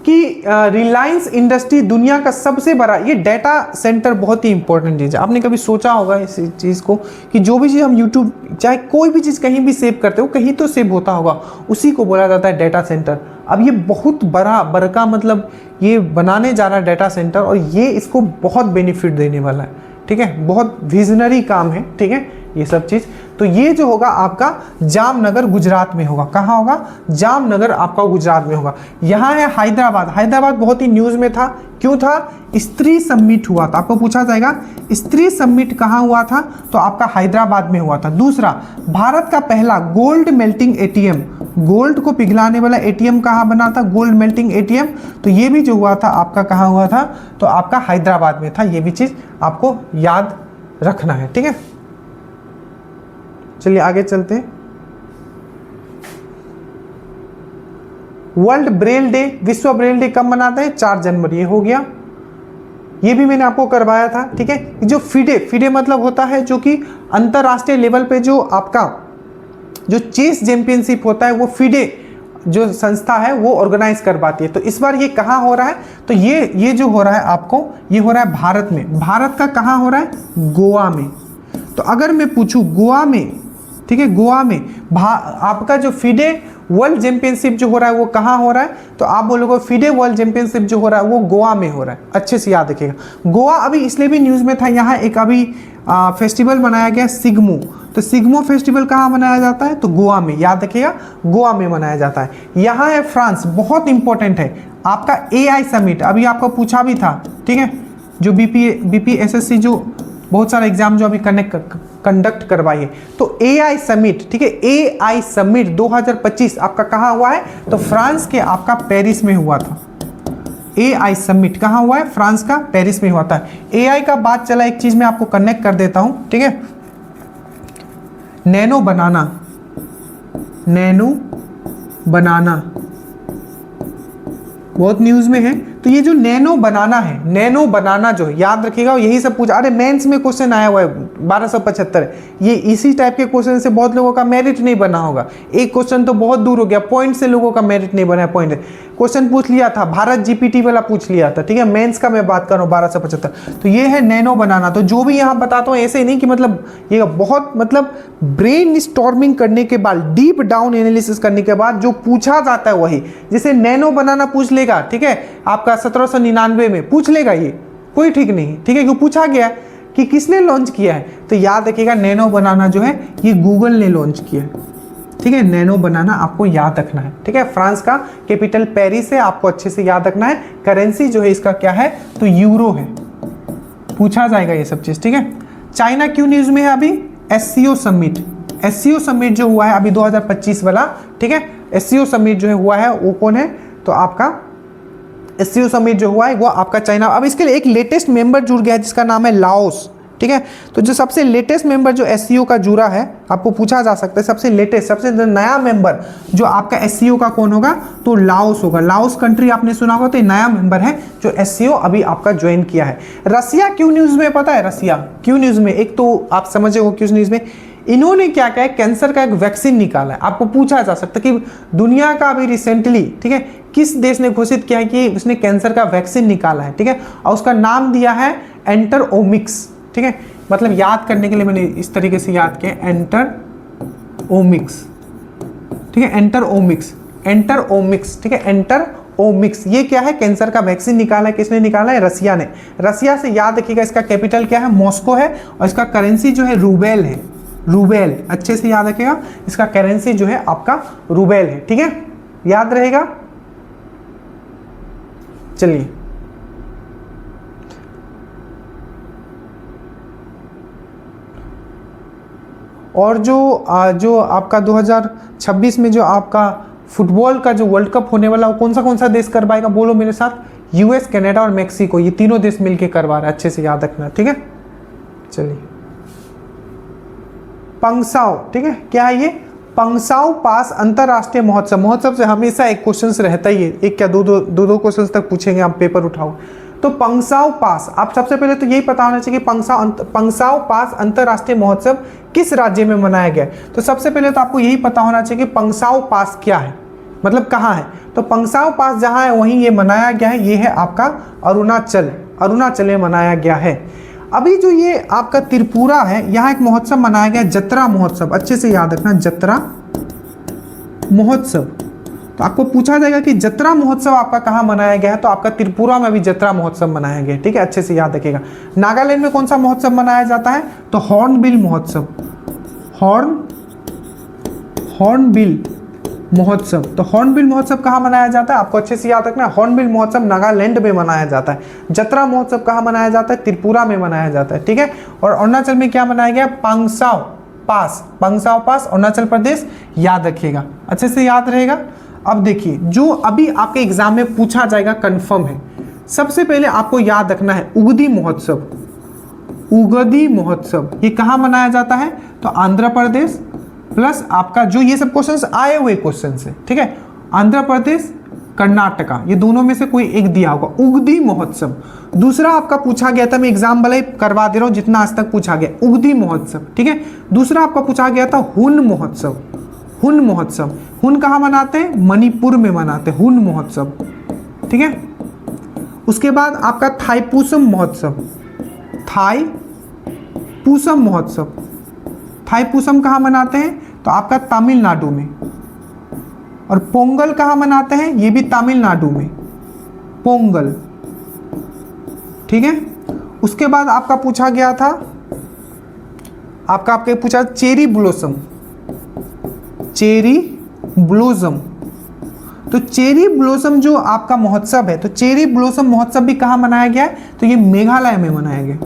कि रिलायंस इंडस्ट्री दुनिया का सबसे बड़ा, ये डाटा सेंटर बहुत ही इंपॉर्टेंट चीज़ है। आपने कभी सोचा होगा इस चीज़ को कि जो भी चीज़ हम यूट्यूब, चाहे कोई भी चीज़ कहीं भी सेव करते हो, कहीं तो सेव होता होगा, उसी को बोला जाता है डाटा सेंटर। अब ये बहुत बड़ा मतलब ये बनाने जा रहा है डाटा सेंटर, और ये इसको बहुत बेनिफिट देने वाला है, ठीक है, बहुत विजनरी काम है, ठीक है, ये सब चीज़। तो ये जो होगा आपका जामनगर गुजरात में होगा, कहाँ होगा, जामनगर आपका गुजरात में होगा। यहाँ है हैदराबाद, हैदराबाद बहुत ही न्यूज़ में था, क्यों था, स्त्री समिट हुआ था, आपको पूछा जाएगा स्त्री समिट कहाँ हुआ था, तो आपका हैदराबाद में हुआ था। दूसरा, भारत का पहला गोल्ड मेल्टिंग एटीएम, गोल्ड को पिघलाने वाला एटीएम कहाँ बना था, गोल्ड मेल्टिंग एटीएम, तो ये भी जो हुआ था आपका कहाँ हुआ था, तो आपका हैदराबाद में था। ये भी चीज़ आपको याद रखना है, ठीक है। चलिए आगे चलते हैं। वर्ल्ड ब्रेल डे, विश्व ब्रेल डे कब मनाते हैं, 4 जनवरी, ये हो गया, ये भी मैंने आपको करवाया था, ठीक है। जो फिडे मतलब होता है जो कि अंतरराष्ट्रीय लेवल पे जो आपका जो चेस चैंपियनशिप होता है, वो फिडे जो संस्था है वो ऑर्गेनाइज करवाती है। तो इस बार ये कहाँ हो रहा है, तो ये जो हो रहा है आपको, ये हो रहा है भारत में। भारत का कहाँ हो रहा है, गोवा में। तो अगर मैं पूछूं गोवा में, ठीक है, गोवा में आपका जो फिडे वर्ल्ड चैंपियनशिप जो हो रहा है वो कहाँ हो रहा है, तो आप बोलोगे फिडे वर्ल्ड चैंपियनशिप जो हो रहा है वो गोवा में हो रहा है। अच्छे से याद रखिएगा। गोवा अभी इसलिए भी न्यूज़ में था, यहाँ एक अभी फेस्टिवल मनाया गया सिग्मो, तो सिग्मो फेस्टिवल कहाँ मनाया जाता है, तो गोवा में, याद रखिएगा, गोवा में मनाया जाता है। यहाँ है फ्रांस, बहुत इंपॉर्टेंट है आपका AI समिट, अभी आपको पूछा भी था, ठीक है, जो BPSSC जो बहुत सारा एग्जाम जो अभी कंडक्ट करवाई है, तो AI समिट, ठीक है, AI समिट 2025 आपका कहाँ हुआ है, तो फ्रांस के आपका पेरिस में हुआ था। AI समिट कहाँ हुआ है, फ्रांस का पेरिस में हुआ था। AI का बात चला, एक चीज मैं आपको कनेक्ट कर देता हूं, ठीक है, नैनो बनाना बहुत न्यूज में है। तो ये जो नैनो बनाना है, नैनो बनाना जो है, याद रखिएगा, यही सब पूछा, अरे मेंस में क्वेश्चन आया हुआ है 1275, ये इसी टाइप के क्वेश्चन से बहुत लोगों का मेरिट नहीं बना होगा। एक क्वेश्चन तो बहुत दूर हो गया, पॉइंट से लोगों का मेरिट नहीं बना है, पॉइंट क्वेश्चन पूछ लिया था, भारत जीपीटी वाला पूछ लिया था, ठीक है। मेंस का मैं बात कर रहा हूँ 1275। तो ये है नैनो बनाना। तो जो भी यहाँ बताता हूँ ऐसे नहीं कि मतलब ये बहुत मतलब ब्रेन स्टॉर्मिंग करने के बाद, डीप डाउन एनालिसिस करने के बाद जो पूछा जाता है वही, जैसे नैनो बनाना पूछ लेगा, ठीक है, आपका 1799 में पूछ लेगा, ये कोई ठीक नहीं, ठीक है, क्यों पूछा गया कि किसने लॉन्च किया है। तो याद रखिएगा नैनो बनाना जो है ये गूगल ने लॉन्च किया है, ठीक है। नैनो बनाना आपको याद रखना है, ठीक है। फ्रांस का कैपिटल पेरिस है, आपको अच्छे से याद रखना है। करेंसी जो है इसका क्या है, तो यूरो है, पूछा जाएगा ये सब चीज, ठीक है। चाइना क्यों न्यूज में है अभी, एससीओ समिट, एससीओ समिट जो हुआ है अभी 2025 वाला, ठीक है। एससीओ समिट जो है हुआ है वो कौन है, तो आपका एससीओ समिट जो हुआ है वो आपका चाइना। अब इसके लिए एक लेटेस्ट मेंबर जुड़ गया है जिसका नाम है लाओस, ठीक है। तो जो सबसे लेटेस्ट मेंबर जो एससीओ का जुड़ा है, आपको पूछा जा सकता है सबसे लेटेस्ट, सबसे नया मेंबर जो आपका एससीओ का कौन होगा, तो लाओस होगा। लाओस कंट्री आपने सुना होगा, तो नया मेंबर है जो एससीओ अभी आपका ज्वाइन किया है। रसिया क्यों न्यूज में, पता है रसिया क्यों न्यूज में, एक तो आप समझे हो क्यों न्यूज में, इन्होंने क्या किया है, कैंसर का एक वैक्सीन निकाला है। आपको पूछा जा सकता है कि दुनिया का अभी रिसेंटली, ठीक है, किस देश ने घोषित किया है कि उसने कैंसर का वैक्सीन निकाला है, ठीक है, और उसका नाम दिया है एंटरओमिक्स, ठीक है। मतलब याद करने के लिए मैंने इस तरीके से याद किया, एंटरओमिक्स, ठीक है, एंटरओमिक्स, एंटरओमिक्स, ठीक है, एंटरओमिक्स। ये क्या है, कैंसर का वैक्सीन निकाला है, किसने निकाला है, रसिया ने। रसिया से याद रखिएगा इसका कैपिटल क्या है, मॉस्को है, और इसका करेंसी जो है रूबेल है, रूबेल, अच्छे से याद रखिएगा, इसका करेंसी जो है आपका रूबेल है, ठीक है, याद रहेगा। चलिए और जो आपका 2026 में जो आपका फुटबॉल का जो वर्ल्ड कप होने वाला, वो कौन सा देश करवाएगा, बोलो मेरे साथ, यूएस, कनाडा और मेक्सिको, ये तीनों देश मिलके करवा रहा है, अच्छे से याद रखना, ठीक है। चलिए पंगसाओ, ठीक है, क्या है ये, पंगसाओ पास अंतरराष्ट्रीय महोत्सव। महोत्सव से हमेशा एक क्वेश्चन रहता ही है, एक क्या दो क्वेश्चन तक पूछेंगे, आप पेपर उठाओ। तो पंगसाओ पास, आप सबसे पहले तो यही पता होना चाहिए कि पंगसाओ पास अंतरराष्ट्रीय महोत्सव किस राज्य में मनाया गया। तो सबसे पहले तो आपको यही पता होना चाहिए कि पंगसाओ पास क्या है, मतलब कहाँ है। तो पंगसाओ पास जहाँ है वहीं ये मनाया गया है, ये है आपका अरुणाचल में मनाया गया है। अभी जो ये आपका त्रिपुरा है, यहाँ एक महोत्सव मनाया गया, जतरा महोत्सव, अच्छे से याद रखना, जतरा महोत्सव। तो आपको पूछा जाएगा कि जतरा महोत्सव आपका कहाँ मनाया गया है, तो आपका त्रिपुरा में भी जतरा महोत्सव मनाया गया है, ठीक है, अच्छे से याद रखिएगा। नागालैंड में कौन सा महोत्सव मनाया जाता है, तो हॉर्नबिल महोत्सव, हॉर्नबिल महोत्सव। तो हॉर्नबिल महोत्सव कहाँ मनाया जाता है, आपको अच्छे से याद रखना, हॉर्नबिल महोत्सव नागालैंड में मनाया जाता है। जतरा महोत्सव कहाँ मनाया जाता है, त्रिपुरा में मनाया जाता है, ठीक है। और अरुणाचल में क्या मनाया गया, पंगसाओ पास अरुणाचल प्रदेश, याद रखिएगा, अच्छे से याद रहेगा। अब देखिए जो अभी आपके एग्जाम में पूछा जाएगा कंफर्म है, सबसे पहले आपको याद रखना है उगदी महोत्सव, उगदी महोत्सव ये कहाँ मनाया जाता है, तो आंध्र प्रदेश, प्लस आपका जो ये सब क्वेश्चंस आए हुए क्वेश्चन है, ठीक है, आंध्र प्रदेश, कर्नाटका, ये दोनों में से कोई एक दिया होगा, उगदी महोत्सव। दूसरा आपका पूछा गया था, मैं एग्जाम वाले करवा दे रहा हूँ जितना आज तक पूछा गया, उगदी महोत्सव, ठीक है। दूसरा आपका पूछा गया था हुन महोत्सव, हुन महोत्सव, हुन कहाँ मनाते हैं, मणिपुर में मनाते हैं हुन महोत्सव, ठीक है। उसके बाद आपका थाईपुसम महोत्सव, थाईपुसम महोत्सव, थाईपुसम कहाँ मनाते हैं, तो आपका तमिलनाडु में। और पोंगल कहाँ मनाते हैं, ये भी तमिलनाडु में, पोंगल, ठीक है। उसके बाद आपका पूछा गया था, आपके पूछा चेरी ब्लॉसम, चेरी ब्लॉसम। तो चेरी ब्लॉसम जो आपका महोत्सव है, तो चेरी ब्लॉसम महोत्सव भी कहाँ मनाया गया है, तो ये मेघालय में मनाया गया,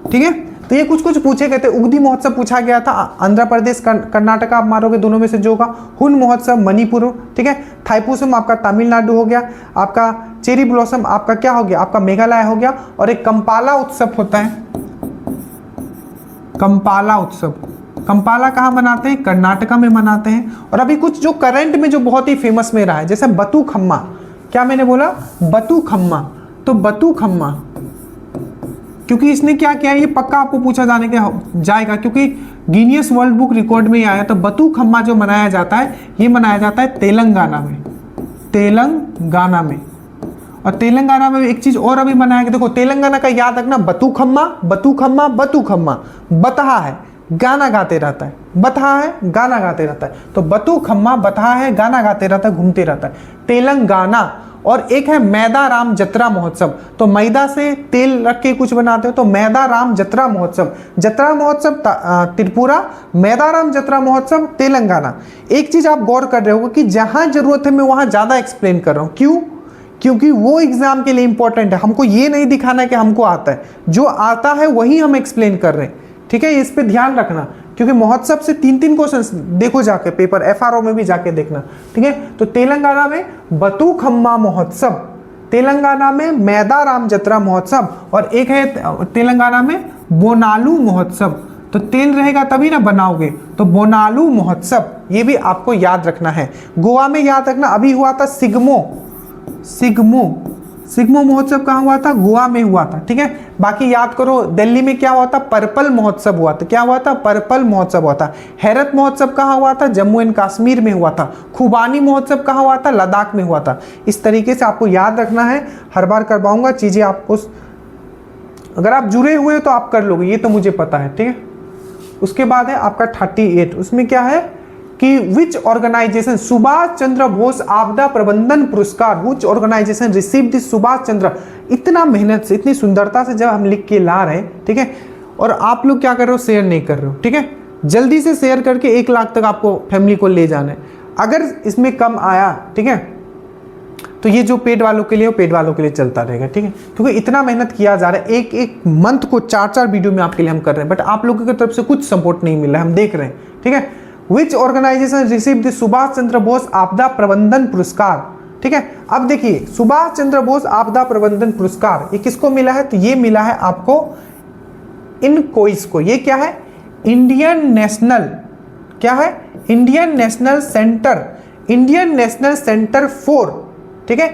ठीक है। तो ये कुछ पूछे गए थे। उगदी महोत्सव पूछा गया था आंध्र प्रदेश, कर्नाटका आप मारोगे, दोनों में से जो होगा। हुन महोत्सव मणिपुर, ठीक है। थाईपुसम आपका तमिलनाडु हो गया, आपका चेरी ब्लॉसम आपका क्या हो गया, आपका मेघालय हो गया। और एक कंपाला उत्सव होता है, कंपाला उत्सव, कंपाला कहाँ मनाते हैं, कर्नाटका में मनाते हैं। और अभी कुछ जो करंट में जो बहुत ही फेमस में रहा है, जैसे बतुखम्मा, क्या मैंने बोला, बतुखम्मा। तो बतुखम्मा क्योंकि इसने क्या किया है, ये पक्का आपको पूछा जाएगा क्योंकि गिनीज वर्ल्ड बुक रिकॉर्ड में ही आया। तो बतुखम्मा जो मनाया जाता है, ये मनाया जाता है तेलंगाना में, तेलंगाना में। और तेलंगाना में एक चीज और अभी बनाया कि देखो तेलंगाना का याद रखना, बतूखम्मा बतूखम्मा बतूखम्मा, बतहा है गाना गाते रहता है, बतहा है गाना गाते रहता है, तो बतूखम्मा बतहा है गाना गाते रहता है, घूमते रहता है, तेलंगाना। और एक है मैदा राम जत्रा महोत्सव, तो मैदा से तेल रख के कुछ बनाते हो तो मैदा राम जत्रा महोत्सव, जत्रा महोत्सव त्रिपुरा, मैदा राम जत्रा महोत्सव तेलंगाना। एक चीज आप गौर कर रहे हो कि जहां जरूरत है मैं वहां ज्यादा एक्सप्लेन कर रहा हूं, क्यों? क्योंकि वो एग्जाम के लिए इंपॉर्टेंट है, हमको ये नहीं दिखाना है कि हमको आता है, जो आता है वही हम एक्सप्लेन कर रहे हैं, ठीक है, इस पे ध्यान रखना। क्योंकि महोत्सव से 3-3 क्वेश्चंस देखो जाके पेपर FRO में भी जाके देखना, ठीक है। तो तेलंगाना में बतूखम्मा महोत्सव, तेलंगाना में मैदा राम जत्रा महोत्सव, और एक है तेलंगाना में बोनालू महोत्सव। तो तेल रहेगा तभी ना बनाओगे, तो बोनालू महोत्सव ये भी आपको याद रखना है। गोवा में याद रखना, अभी हुआ था सिग्मो महोत्सव कहाँ हुआ था? गोवा में हुआ था, ठीक है। बाकी याद करो दिल्ली में क्या हुआ था? पर्पल महोत्सव हुआ था। क्या हुआ था? पर्पल महोत्सव हुआ था। हैरत महोत्सव कहाँ हुआ था? जम्मू एंड कश्मीर में हुआ था। खुबानी महोत्सव कहाँ हुआ था? लद्दाख में हुआ था। इस तरीके से आपको याद रखना है, हर बार करवाऊंगा चीजें आपको, अगर आप जुड़े हुए तो आप कर लोगे, ये तो मुझे पता है, ठीक है। उसके बाद है आपका 38, उसमें क्या है कि विच ऑर्गेनाइजेशन, सुभाष चंद्र बोस आपदा प्रबंधन पुरस्कार, विच organisation receive this Subhash Chandra. इतना मेहनत से, इतनी सुंदरता से जब हम लिख के ला रहे हैं, ठीक है, और आप लोग क्या कर रहे हो? शेयर नहीं कर रहे हो, ठीक है। जल्दी से शेयर करके 1 लाख तक आपको फैमिली को ले जाना है। अगर इसमें कम आया, ठीक है, तो ये जो पेड वालों के लिए, वो पेड वालों के लिए चलता रहेगा, ठीक है। क्योंकि इतना मेहनत किया जा रहा है, एक मंथ को 4-4 वीडियो में आपके लिए हम कर रहे हैं, बट आप लोगों की तरफ से कुछ सपोर्ट नहीं मिल रहा है, हम देख रहे हैं, ठीक है। विच organisation receive the Subhash Chandra Bose आपदा प्रबंधन पुरस्कार, ठीक है। अब देखिए सुभाष चंद्र बोस आपदा प्रबंधन पुरस्कार ये किसको मिला है? तो ये मिला है आपको इनकोइस को। ये क्या है? इंडियन नेशनल, क्या है? इंडियन नेशनल सेंटर फॉर, ठीक है,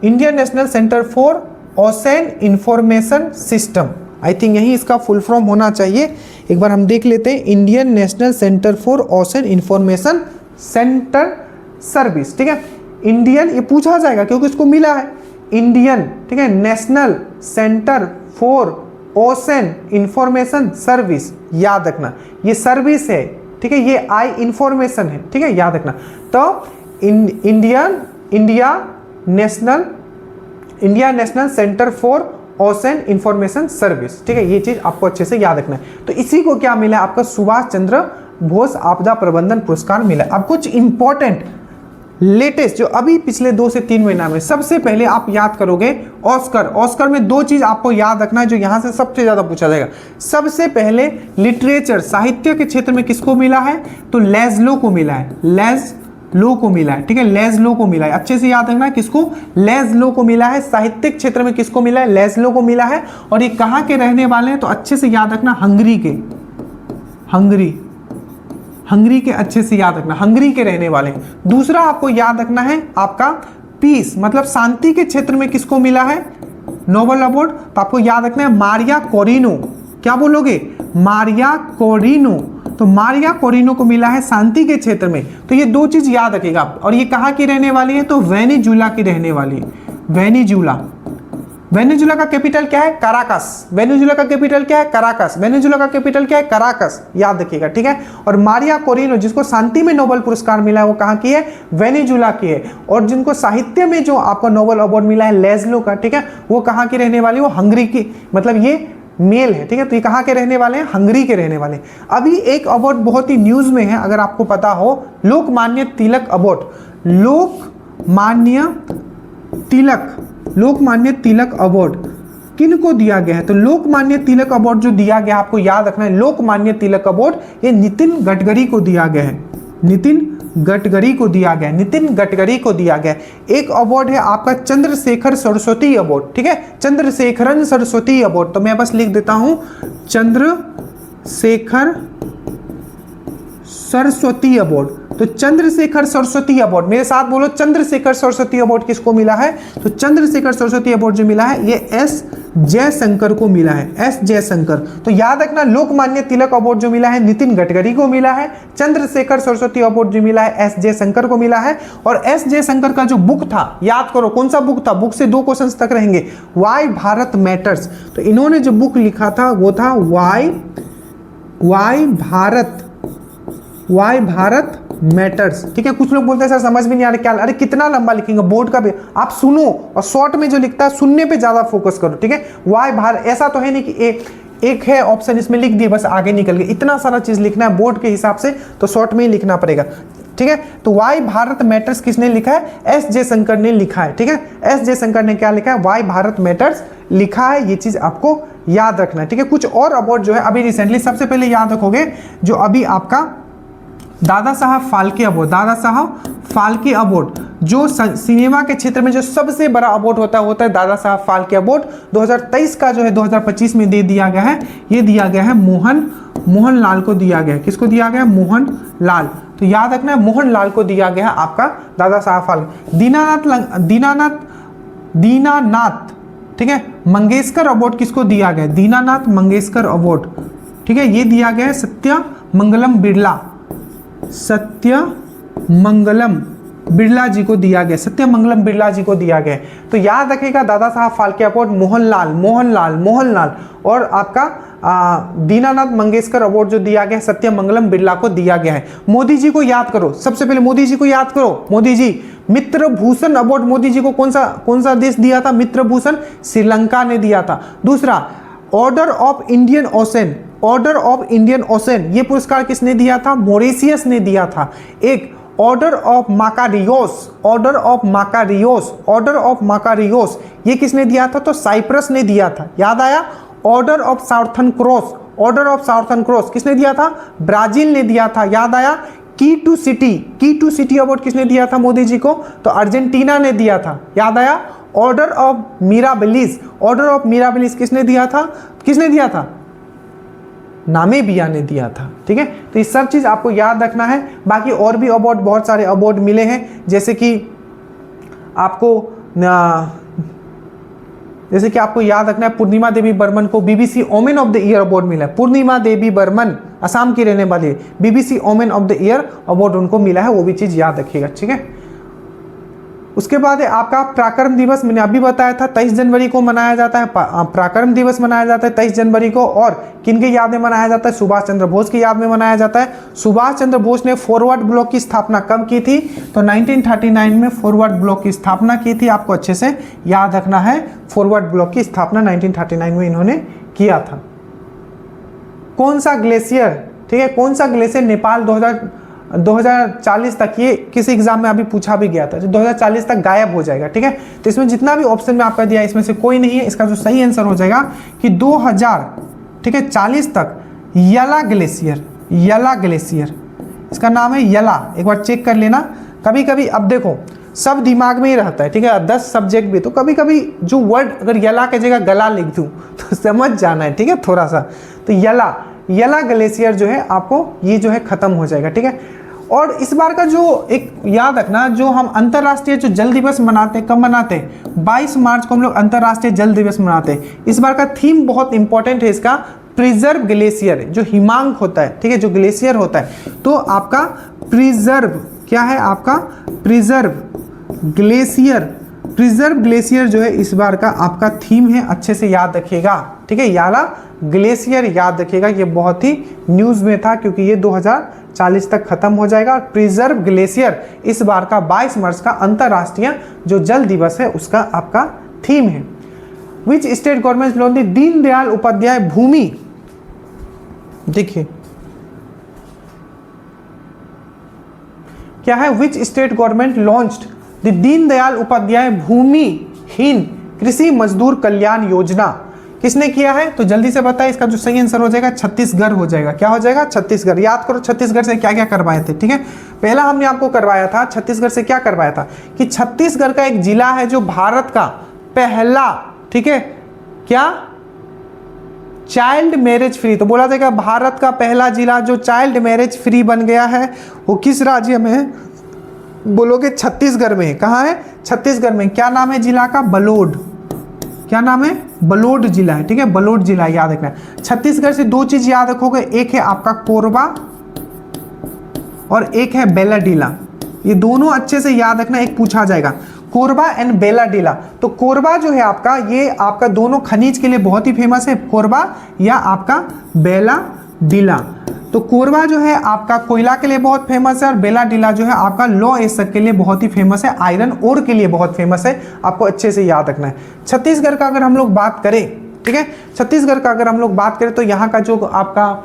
Indian national centre for ocean information system. I think यही इसका फुल फॉर्म होना चाहिए, एक बार हम देख लेते हैं। Indian national centre for ocean information centre service, ठीक है। इंडियन ये पूछा जाएगा क्योंकि इसको मिला है इंडियन, ठीक है, national centre for ocean information service, याद रखना ये सर्विस है, ठीक है, ये इंफॉर्मेशन है, ठीक है, याद रखना। तो India national centre for ocean information service, ठीक है, ये चीज आपको अच्छे से याद रखना है। तो इसी को क्या मिला? आपका सुभाष चंद्र बोस आपदा प्रबंधन पुरस्कार मिला। अब कुछ इंपॉर्टेंट लेटेस्ट जो अभी पिछले 2 से 3 महीना में, सबसे पहले आप याद करोगे ऑस्कर में 2 चीज आपको याद रखना है जो यहां से सबसे ज्यादा पूछा जाएगा। सबसे पहले लिटरेचर, साहित्य के क्षेत्र में किसको मिला है? तो लेज़लो को मिला है, लेज़लो को मिला है, ठीक है, लेज़लो को मिला है। अच्छे से याद रखना है किसको? लेज़लो को मिला है। साहित्यिक क्षेत्र में किसको मिला है? लेज़लो को मिला है। और ये कहाँ के रहने वाले हैं? तो अच्छे से याद रखना, हंगरी के अच्छे से याद रखना, हंगरी के रहने वाले हैं। दूसरा आपको याद रखना है आपका पीस, मतलब शांति के क्षेत्र में किसको मिला है नोबेल अवार्ड? तो आपको याद रखना है मारिया कोरिनो। क्या बोलोगे? मारिया कोरिनो। तो मारिया कोरिनो को मिला है शांति के क्षेत्र में। तो ये 2 चीज याद रखेगा। और ये कहाँ की रहने वाली है? तो वेनेजुला की रहने वाली है। वेनेजुला का कैपिटल क्या है? कराकस। वेनेजुला का कैपिटल क्या है? कराकस। वेनेजुला का कैपिटल क्या है? कराकस, याद रखिएगा, ठीक है। और मारिया कोरिनो जिसको शांति में नोबेल पुरस्कार मिला है वो कहाँ की है? वेनेजुला की है। और जिनको साहित्य में जो आपको नोबेल अवार्ड मिला है लेज़लो का, ठीक है, वो कहाँ की रहने वाली? वो हंगरी की, मतलब ये मेल है, ठीक है। तो ये कहाँ के रहने वाले हैं? हंगरी के रहने वाले। अभी एक अवार्ड बहुत ही न्यूज में है, अगर आपको पता हो, लोकमान्य तिलक अवार्ड। लोकमान्य तिलक अवार्ड किन को दिया गया है? तो लोकमान्य तिलक अवार्ड जो दिया गया आपको याद रखना है, लोकमान्य तिलक अवार्ड ये नितिन गडकरी को दिया गया है। नितिन गडकरी को दिया गया। एक अवार्ड है आपका चंद्रशेखर सरस्वती अवार्ड, ठीक है, चंद्रशेखरन सरस्वती अवार्ड। तो मैं बस लिख देता हूं चंद्रशेखर सरस्वती अवार्ड। तो चंद्रशेखर सरस्वती अवार्ड, मेरे साथ बोलो, चंद्रशेखर सरस्वती अवार्ड किसको मिला है? तो चंद्रशेखर सरस्वती अवार्ड जो मिला है ये एस जयशंकर को मिला है, एस जयशंकर। तो याद रखना, लोकमान्य तिलक अवार्ड जो मिला है नितिन गडकरी को मिला है, चंद्रशेखर सरस्वती अवार्ड जो मिला है एस जयशंकर को मिला है। और एस जयशंकर का जो बुक था, याद करो कौन सा बुक था, बुक से 2 क्वेश्चंस तक रहेंगे, वाई भारत मैटर्स। तो इन्होंने जो बुक लिखा था वो था वाई भारत मैटर्स। ठीक है, कुछ लोग बोलते हैं सर समझ में नहीं आ रहा क्या, अरे कितना लंबा लिखेंगे, बोर्ड का भी आप सुनो और शॉर्ट में जो लिखता है सुनने पे ज्यादा फोकस करो। ठीक है, वाई भारत, ऐसा तो है नहीं कि एक है ऑप्शन इसमें लिख दिए बस आगे निकल गए, इतना सारा चीज लिखना है बोर्ड के हिसाब से, तो शॉर्ट में ही लिखना पड़ेगा। ठीक है, तो वाई भारत मैटर्स किसने लिखा है? एस जयशंकर ने लिखा है। ठीक है, एस जयशंकर ने क्या लिखा है? वाई भारत मैटर्स लिखा है, ये चीज आपको याद रखना है। ठीक है, कुछ और अवार्ड जो है अभी रिसेंटली, सबसे पहले याद रखोगे जो अभी आपका दादा साहब फाल्के अवार्ड, दादा साहब फाल्के अवार्ड जो सिनेमा के क्षेत्र में जो सबसे बड़ा अवार्ड होता है दादा साहब फाल्के अवार्ड 2023 का जो है 2025 में दे दिया गया है। ये दिया गया है मोहन लाल को दिया गया है। किसको दिया गया? मोहन लाल। तो याद रखना मोहन लाल को दिया गया है आपका दादा साहब फाल्के। दीनानाथ ठीक है मंगेशकर अवार्ड किसको दिया गया? दीनानाथ मंगेशकर अवार्ड। ठीक है, ये दिया गया है सत्यमंगलम बिरला जी को दिया गया, सत्यमंगलम बिरला जी को दिया गया। तो याद रखिएगा दादा साहब फाल्के अवार्ड मोहनलाल और आपका दीनानाथ मंगेशकर अवार्ड जो दिया गया है सत्यमंगलम बिरला को दिया गया है। मोदी जी को याद करो, सबसे पहले मोदी जी को याद करो। मोदी जी मित्र भूषण अवार्ड मोदी जी को कौन सा देश दिया था? मित्र भूषण श्रीलंका ने दिया था। दूसरा ऑर्डर ऑफ इंडियन ओशन, ये पुरस्कार किसने दिया था? मॉरिशियस ने दिया था। एक ऑर्डर ऑफ माकारियोस ये किसने दिया था? तो साइप्रस ने दिया था। याद आया? ऑर्डर ऑफ साउथर्न क्रॉस किसने दिया था? ब्राजील ने दिया था। याद आया? की टू सिटी अवार्ड किसने दिया था मोदी जी को? तो अर्जेंटीना ने दिया था। याद आया? ऑर्डर ऑफ मिराबिलिस किसने दिया था? नामीबिया ने दिया था। ठीक है, तो ये सब चीज आपको याद रखना है। बाकी और भी अवार्ड, बहुत सारे अवार्ड मिले हैं, जैसे कि आपको याद रखना है पूर्णिमा देवी बर्मन को BBC women of the year award मिला है। पूर्णिमा देवी बर्मन असम की रहने वाली है, BBC women of the year award उनको मिला है, वो भी चीज याद रखिएगा। ठीक है, उसके बाद है आपका पराक्रम दिवस, मैंने अभी बताया था 23 जनवरी को मनाया जाता है। पराक्रम दिवस मनाया जाता है 23 जनवरी को, और किनके याद में मनाया जाता है? सुभाष चंद्र बोस की याद में मनाया जाता है। सुभाष चंद्र बोस ने फॉरवर्ड ब्लॉक की स्थापना कब की थी? तो 1939 में फॉरवर्ड ब्लॉक की स्थापना की थी। आपको अच्छे से याद रखना है, फॉरवर्ड ब्लॉक की स्थापना 1939 में इन्होंने किया था। कौन सा ग्लेशियर, ठीक है, कौन सा ग्लेशियर नेपाल 2040 तक, ये किसी एग्जाम में अभी पूछा भी गया था, जो 2040 तक गायब हो जाएगा। ठीक है, तो इसमें जितना भी ऑप्शन में आपका दिया है इसमें से कोई नहीं है। इसका जो सही आंसर हो जाएगा कि 2040 तक यला ग्लेशियर, इसका नाम है यला। एक बार चेक कर लेना। कभी कभी अब देखो सब दिमाग में ही रहता है, ठीक है, 10 सब्जेक्ट भी, तो कभी कभी जो वर्ड अगर यला की जगह गला लिख दूं तो समझ जाना है। ठीक है, थोड़ा सा, तो यला ग्लेशियर जो है आपको ये जो है खत्म हो जाएगा। ठीक है, और इस बार का जो एक याद रखना, जो हम अंतरराष्ट्रीय जो जल दिवस मनाते हैं, कब मनाते हैं? 22 मार्च को हम लोग अंतरराष्ट्रीय जल दिवस मनाते हैं। इस बार का थीम बहुत इंपॉर्टेंट है इसका, प्रिजर्व ग्लेशियर, जो हिमांक होता है, ठीक है, जो ग्लेशियर होता है, तो आपका प्रिजर्व क्या है? आपका प्रिजर्व ग्लेशियर जो है इस बार का आपका थीम है, अच्छे से याद रखिएगा। ठीक है, याला ग्लेशियर याद रखिएगा, ये बहुत ही न्यूज में था क्योंकि ये 2040 तक खत्म हो जाएगा। प्रिजर्व ग्लेशियर इस बार का 22 मार्च का अंतरराष्ट्रीय जो जल दिवस है उसका आपका थीम है। Which state government launch the Deendayal Upadhyay भूमि, देखिए क्या है? Which state government launched the Deendayal Upadhyay भूमिहीन कृषि मजदूर कल्याण योजना, किसने किया है? तो जल्दी से बताएं, इसका जो सही आंसर हो जाएगा छत्तीसगढ़ हो जाएगा। क्या हो जाएगा? छत्तीसगढ़। याद करो छत्तीसगढ़ से क्या क्या करवाए थे। ठीक है, पहला हमने आपको करवाया था छत्तीसगढ़ से क्या करवाया था कि छत्तीसगढ़ का एक जिला है जो भारत का पहला, ठीक है, क्या चाइल्ड मैरिज फ्री, तो बोला जाएगा भारत का पहला जिला जो चाइल्ड मैरिज फ्री बन गया है वो किस राज्य में है? बोलोगे छत्तीसगढ़ में है। कहाँ है? छत्तीसगढ़ में। क्या नाम है जिला का? बलोड। क्या नाम है? बलोड जिला है, ठीक है, बलोड जिला याद रखना है। छत्तीसगढ़ से दो चीज याद रखोगे, एक है आपका कोरबा और एक है बेलाडीला। ये दोनों अच्छे से याद रखना, एक पूछा जाएगा, कोरबा एंड बेलाडीला। तो कोरबा जो है आपका, ये आपका दोनों खनिज के लिए बहुत ही फेमस है, कोरबा या आपका बेलाडीला। तो कोरबा जो है आपका कोयला के लिए बहुत फेमस है और बेलाडीला जो है आपका लौह एसिड के लिए बहुत ही फेमस है, आयरन ओर के लिए बहुत फेमस है। आपको अच्छे से याद रखना है। छत्तीसगढ़ का अगर हम लोग बात करें, ठीक है, छत्तीसगढ़ का अगर हम लोग बात करें तो यहाँ का जो आपका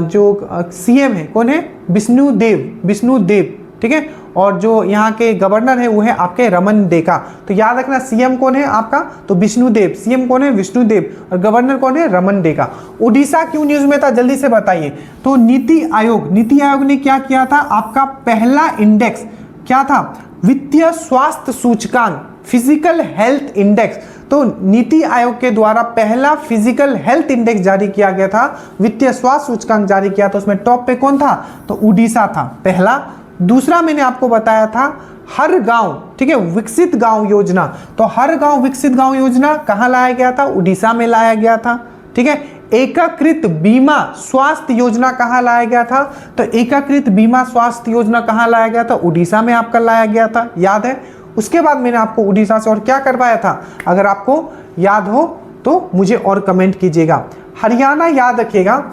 जो सीएम है कौन है? विष्णुदेव, ठीक है, और जो यहाँ के गवर्नर है वो है आपके रमन डेका। तो याद रखना सीएम कौन है आपका? तो विष्णुदेव। सीएम कौन है? विष्णुदेव। और गवर्नर कौन है? रमन डेका। उड़ीसा क्यों न्यूज में था, जल्दी से बताइए। तो नीति आयोग ने क्या किया था? आपका पहला इंडेक्स क्या था? वित्तीय स्वास्थ्य सूचकांक, फिजिकल हेल्थ इंडेक्स। तो नीति आयोग के द्वारा पहला फिजिकल हेल्थ इंडेक्स जारी किया गया था, वित्तीय स्वास्थ्य सूचकांक जारी किया था। उसमें टॉप पे कौन था? तो उड़ीसा था पहला। दूसरा मैंने आपको बताया था हर गांव, ठीक है, विकसित गांव योजना। तो हर गांव विकसित गांव योजना कहां लाया गया था? उड़ीसा में लाया गया था, ठीक है। एकीकृत बीमा स्वास्थ्य योजना कहां लाया गया था? तो एकीकृत बीमा स्वास्थ्य योजना कहां लाया गया था? उड़ीसा में आपका लाया गया था, याद है। उसके बाद मैंने आपको उड़ीसा से और क्या करवाया था, अगर आपको याद हो तो मुझे और कमेंट कीजिएगा। हरियाणा याद रखिएगा,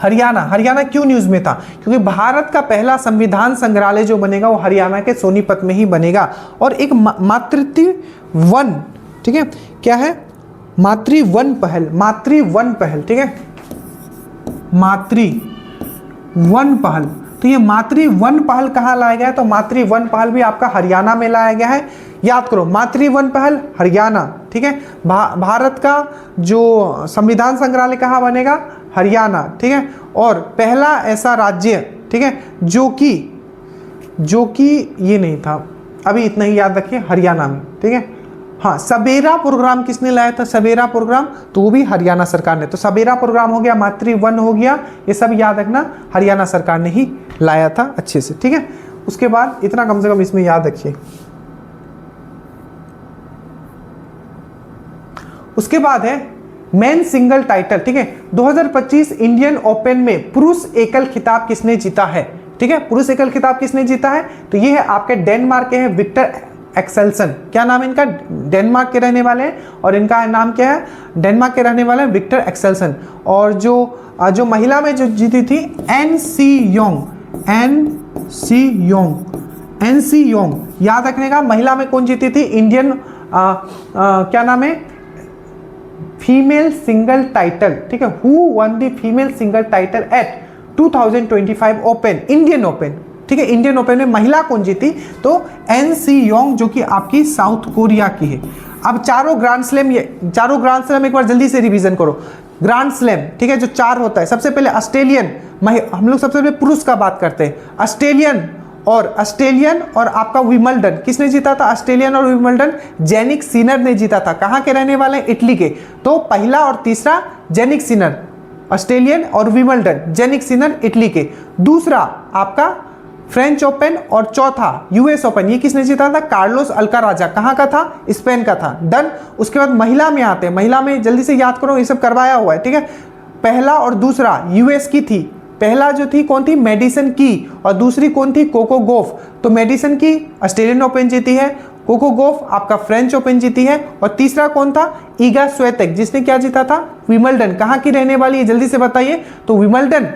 हरियाणा क्यों न्यूज में था? क्योंकि भारत का पहला संविधान संग्रहालय जो बनेगा वो हरियाणा के सोनीपत में ही बनेगा। और एक मातृवन, ठीक है, क्या है? मातृवन पहल, ठीक है, मातृवन पहल। तो ये मातृवन पहल कहाँ लाया गया है? तो मातृवन पहल भी आपका हरियाणा में लाया गया है। याद करो, मातृवन पहल हरियाणा, ठीक है। भारत का जो संविधान संग्रहालय कहाँ बनेगा? हरियाणा, ठीक है। और पहला ऐसा राज्य, ठीक है, जो कि ये नहीं था, अभी इतना ही याद रखिए, हरियाणा में, ठीक है। हाँ, सबेरा प्रोग्राम किसने लाया था? सबेरा प्रोग्राम तो वो भी हरियाणा सरकार ने। तो सबेरा प्रोग्राम हो गया, मातृवन हो गया, ये सब याद रखना हरियाणा सरकार ने ही लाया था अच्छे से, ठीक है। उसके बाद इतना कम से कम इसमें याद रखिए। उसके बाद है मेन सिंगल टाइटल, ठीक है। 2025 इंडियन ओपन में पुरुष एकल खिताब किसने जीता है? ठीक है, पुरुष एकल खिताब किसने जीता है? तो ये है आपके डेनमार्क के हैं विक्टर एक्सेल्सन। क्या नाम है इनका? डेनमार्क के रहने वाले हैं और इनका नाम क्या है? डेनमार्क के रहने वाले हैं विक्टर एक्सेल्सन। और जो महिला में जो जीती थी एनसी योंग, याद रखने का। महिला में कौन जीती थी? इंडियन क्या नाम है? फीमेल सिंगल टाइटल, ठीक है। Who one the female single title at 2025 open, Indian open, ठीक है। इंडियन ओपन में महिला कौन जीती? तो एनसी योंग, जो कि आपकी साउथ कोरिया की है। अब चारों ग्रैंड स्लैम एक बार जल्दी से रिवीजन करो। ग्रैंड स्लैम, ठीक है, जो 4 होता है, सबसे पहले ऑस्ट्रेलियन, हम लोग सबसे पहले पुरुष का बात करते हैं। ऑस्ट्रेलियन और आपका विंबलडन, किसने जीता था? ऑस्ट्रेलियन और विंबलडन जेनिक सिनर ने जीता था। कहाँ के रहने वाले? इटली के। तो पहला और तीसरा जेनिक सिनर ऑस्ट्रेलियन और विंबलडन, जेनिक सिनर इटली के। दूसरा आपका फ्रेंच ओपन और चौथा यूएस ओपन, ये किसने जीता था? कार्लोस अल्काराजा। कहाँ का था? स्पेन का था। डन। उसके बाद महिला में आते हैं। महिला में जल्दी से याद करो, ये सब करवाया हुआ है, ठीक है। पहला और दूसरा यूएस की थी। पहला जो थी कौन थी? मेडिसन की, और दूसरी कौन थी? कोको गोफ। तो मेडिसन की ऑस्ट्रेलियन ओपन जीती है, कोको गोफ आपका फ्रेंच ओपन जीती है, और तीसरा कौन था? ईगा स्वेतेक, जिसने क्या जीता था? विंबलडन। कहाँ की रहने वाली है? जल्दी से बताइए। तो विंबलडन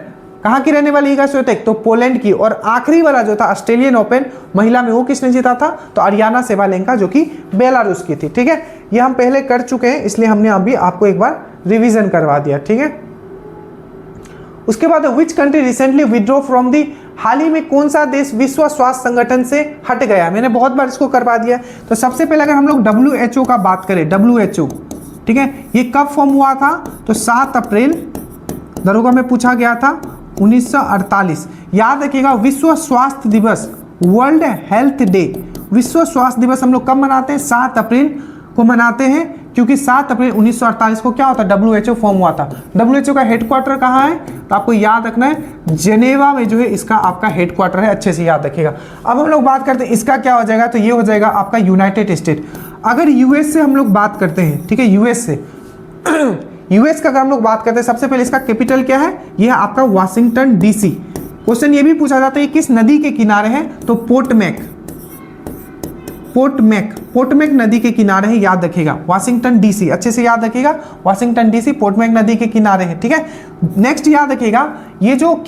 कहाँ की रहने वाली ईगा स्वेतेक? तो पोलैंड की। और आखिरी वाला जो था ऑस्ट्रेलियन ओपन महिला में, वो किसने जीता था? तो अरियाना सेवालेंका, जो कि बेलारूस की थी, ठीक है। ये हम पहले कर चुके हैं, इसलिए हमने अभी आपको एक बार रिवीजन करवा दिया, ठीक है। उसके बाद which country recently withdraw from the, हाल ही में कौन सा देश विश्व स्वास्थ्य संगठन से हट गया? मैंने बहुत बार इसको करवा दिया। तो सबसे पहले अगर हम लोग WHO का बात करें, WHO, ठीक है, ये कब फॉर्म हुआ था? तो 7 अप्रैल दरोगा में पूछा गया था 1948। याद रखिएगा, विश्व स्वास्थ्य दिवस, वर्ल्ड हेल्थ डे, विश्व स्वास्थ्य दिवस हम लोग कब मनाते हैं? 7 अप्रैल को मनाते हैं। क्योंकि 7 अप्रैल 1948 को क्या होता है, WHO फॉर्म हुआ था। WHO का हेडक्वार्टर कहाँ है, तो आपको याद रखना है जेनेवा में जो है इसका आपका हेडक्वार्टर है, अच्छे से याद रखिएगा। अब हम लोग बात करते हैं इसका क्या हो जाएगा, तो ये हो जाएगा आपका यूनाइटेड स्टेट। अगर यूएस से हम लोग बात करते हैं, ठीक है, यूएस से यूएस का अगर हम लोग बात करते हैं, सबसे पहले इसका कैपिटल क्या है, ये है आपका वाशिंगटन डीसी। क्वेश्चन ये भी पूछा जाता है किस नदी के किनारे है, तो पोटमैक नदी के किनारे है, याद रखिएगा। वाशिंगटन डीसी अच्छे से याद रखिएगा, वाशिंगटन डीसी पोटमैक नदी के किनारे है, ठीक है। नेक्स्ट याद रखिएगा ये जो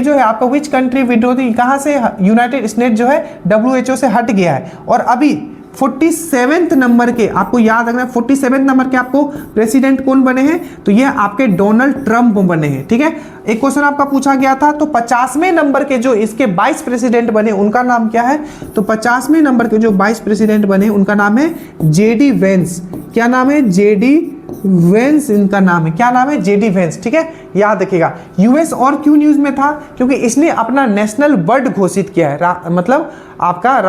है आपका विच कंट्री विड्रॉ थी, कहाँ से, यूनाइटेड स्टेट जो है WHO से हट गया है। और अभी 47वें नंबर के, आपको याद रखना है 47वें नंबर के आपको प्रेसिडेंट कौन बने हैं, तो ये आपके डोनाल्ड ट्रंप बने हैं, ठीक है। एक क्वेश्चन आपका पूछा गया था, तो 50वें नंबर के जो इसके वाइस प्रेसिडेंट बने उनका नाम क्या है, तो 50वें नंबर के जो वाइस प्रेसिडेंट बने उनका नाम है JD वेंस। क्या नाम है, JD वेंस इनका नाम है, क्या नाम है, JD वेंस, ठीक है, याद रखिएगा। यूएस और क्यों न्यूज में था, क्योंकि इसने अपना नेशनल बर्ड घोषित किया है, मतलब आपका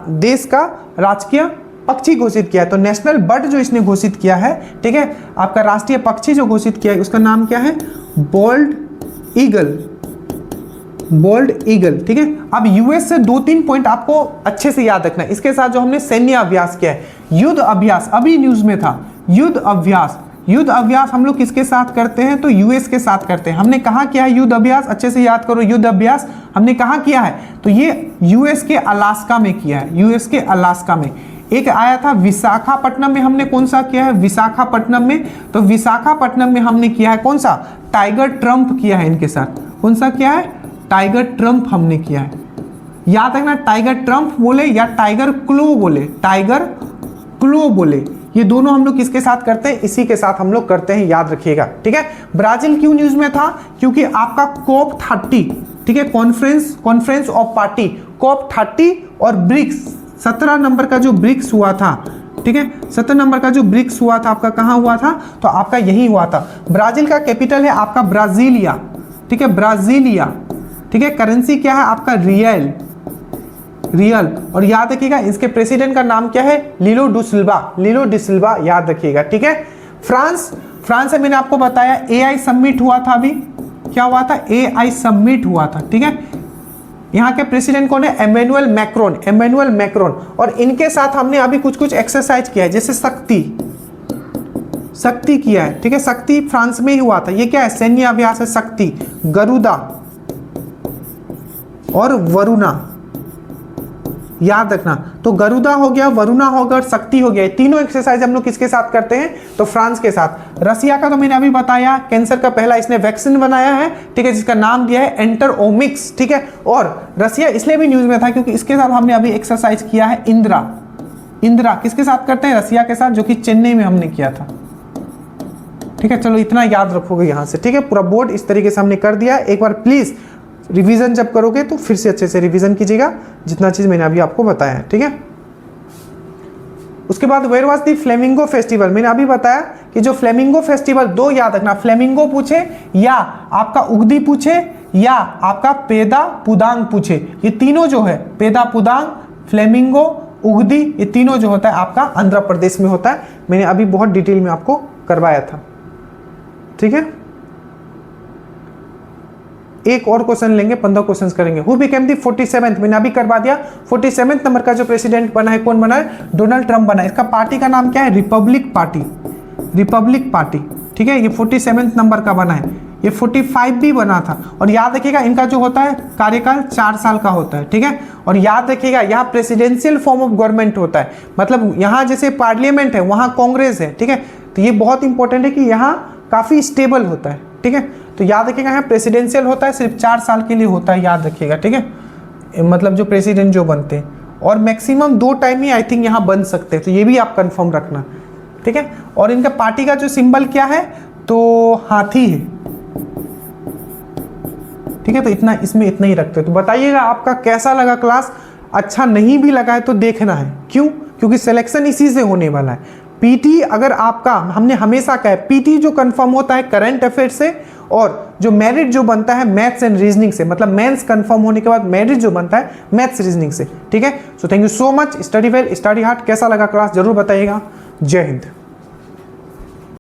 देश का राजकीय पक्षी घोषित किया है। तो नेशनल बर्ड जो इसने घोषित किया है, ठीक है, आपका राष्ट्रीय पक्षी जो घोषित किया है उसका नाम क्या है, बोल्ड ईगल, ठीक है। अब यूएस से 2-3 पॉइंट आपको अच्छे से याद रखना है। इसके साथ जो हमने सैन्य अभ्यास किया है, युद्ध अभ्यास, अभी न्यूज में था, युद्ध अभ्यास हम लोग किसके साथ करते हैं, तो यूएस के साथ करते हैं। हमने कहाँ किया है युद्ध अभ्यास, अच्छे से याद करो, युद्ध अभ्यास हमने कहाँ किया है, तो ये यूएस के अलास्का में किया है, यूएस के अलास्का में। एक आया था विशाखापट्टनम में, हमने कौन सा किया है, विशाखापट्टनम में, तो विशाखापट्टनम में हमने किया है कौन सा, टाइगर ट्रंप किया है इनके साथ, कौन सा किया है, टाइगर ट्रंप हमने किया है। याद रखना टाइगर ट्रंप बोले या टाइगर क्लो बोले, ये दोनों हम लोग किसके साथ करते हैं, इसी के साथ हम लोग करते हैं, याद रखिएगा, ठीक है। ब्राजील क्यों न्यूज में था, क्योंकि आपका COP30, ठीक है, कॉन्फ्रेंस ऑफ पार्टी, COP30 और ब्रिक्स 17 नंबर का जो ब्रिक्स हुआ था, ठीक है, 17 नंबर का जो ब्रिक्स हुआ था आपका कहाँ हुआ था, तो आपका यही हुआ था। ब्राजील का कैपिटल है आपका ब्राजीलिया, ठीक है, ब्राजीलिया, ठीक है। करेंसी क्या है आपका रियल, और याद रखिएगा इसके प्रेसिडेंट का नाम क्या है, लीलो डी सिल्वा, याद रखिएगा, ठीक है। फ्रांस से मैंने आपको बताया AI समिट हुआ था, अभी क्या हुआ था, AI समिट हुआ था, ठीक है। यहाँ के प्रेसिडेंट कौन है, एमेनुअल मैक्रोन, और इनके साथ हमने अभी कुछ एक्सरसाइज किया है, जैसे शक्ति किया है, ठीक है, शक्ति फ्रांस में ही हुआ था। ये क्या है, सैन्य अभ्यास है, शक्ति, गरुदा और वरुणा, याद रखना। तो गरुदा हो गया, वरुणा हो गया और शक्ति हो गया, तीनों एक्सरसाइज हम लोग किसके साथ करते हैं, तो फ्रांस के साथ। रसिया का तो मैंने अभी बताया, कैंसर का पहला इसने वैक्सीन बनाया है, ठीक है, जिसका नाम दिया है एंटरओमिक्स, ठीक है। और रसिया इसलिए भी न्यूज में था क्योंकि इसके साथ हमने अभी एक्सरसाइज किया है इंदिरा किसके साथ करते हैं, रसिया के साथ, जो कि चेन्नई में हमने किया था, ठीक है। चलो इतना याद रखोगे यहाँ से, ठीक है। पूरा बोर्ड इस तरीके से हमने कर दिया। एक बार प्लीज रिवीजन जब करोगे तो फिर से अच्छे से रिवीजन कीजिएगा, जितना चीज मैंने अभी आपको बताया है, ठीक है। उसके बाद where was the flamingo festival, मैंने अभी बताया कि जो फ्लेमिंगो फेस्टिवल, दो याद रखना, फ्लेमिंगो पूछे या आपका उगदी पूछे या आपका पेदा पुदांग पूछे, ये तीनों जो है, पेदा पुदांग, फ्लेमिंगो, उगदी, ये तीनों जो होता है आपका आंध्र प्रदेश में होता है। मैंने अभी बहुत डिटेल में आपको करवाया था, ठीक है। एक और क्वेश्चन लेंगे, 15 क्वेश्चंस करेंगे। हु बिकेम द 47th, मैंने अभी करवा दिया, 47th नंबर का जो प्रेसिडेंट बना है, कौन बना है, डोनाल्ड ट्रंप बना है। इसका पार्टी का नाम क्या है, रिपब्लिक पार्टी, ठीक है। ये 47th नंबर का बना है, ये 45 भी बना था। और याद रखिएगा इनका जो होता है कार्यकाल 4 साल का होता है, ठीक है। और याद रखिएगा यहाँ प्रेसिडेंशियल फॉर्म ऑफ गवर्नमेंट होता है, मतलब यहाँ जैसे पार्लियामेंट है वहाँ कांग्रेस है, ठीक है। तो ये बहुत इंपॉर्टेंट है कि यहाँ काफी स्टेबल होता है, ठीक है। तो याद रखिएगा यहाँ प्रेसिडेंशियल होता है, सिर्फ 4 साल के लिए होता है, याद रखिएगा, ठीक है। मतलब जो प्रेसिडेंट जो बनते हैं, और maximum 2 time he I think यहाँ बन सकते हैं, तो ये भी आप कंफर्म रखना, ठीक है। और इनका पार्टी का जो सिंबल क्या है, तो हाथी है, ठीक है। तो इतना इसमें इतना ही रखते हैं। तो बताइएगा आपका कैसा लगा क्लास, अच्छा नहीं भी लगा है तो देखना है, क्यों, क्योंकि सिलेक्शन इसी से होने वाला है। पीटी अगर आपका, हमने हमेशा कहा है पीटी जो कंफर्म होता है करंट अफेयर से, और जो मेरिट जो बनता है मैथ्स एंड रीजनिंग से, मतलब मेंस कंफर्म होने के बाद मेरिट जो बनता है मैथ्स रीजनिंग से, ठीक है। So thank you so much, study well, study hard. कैसा लगा क्लास जरूर बताइएगा। जय हिंद।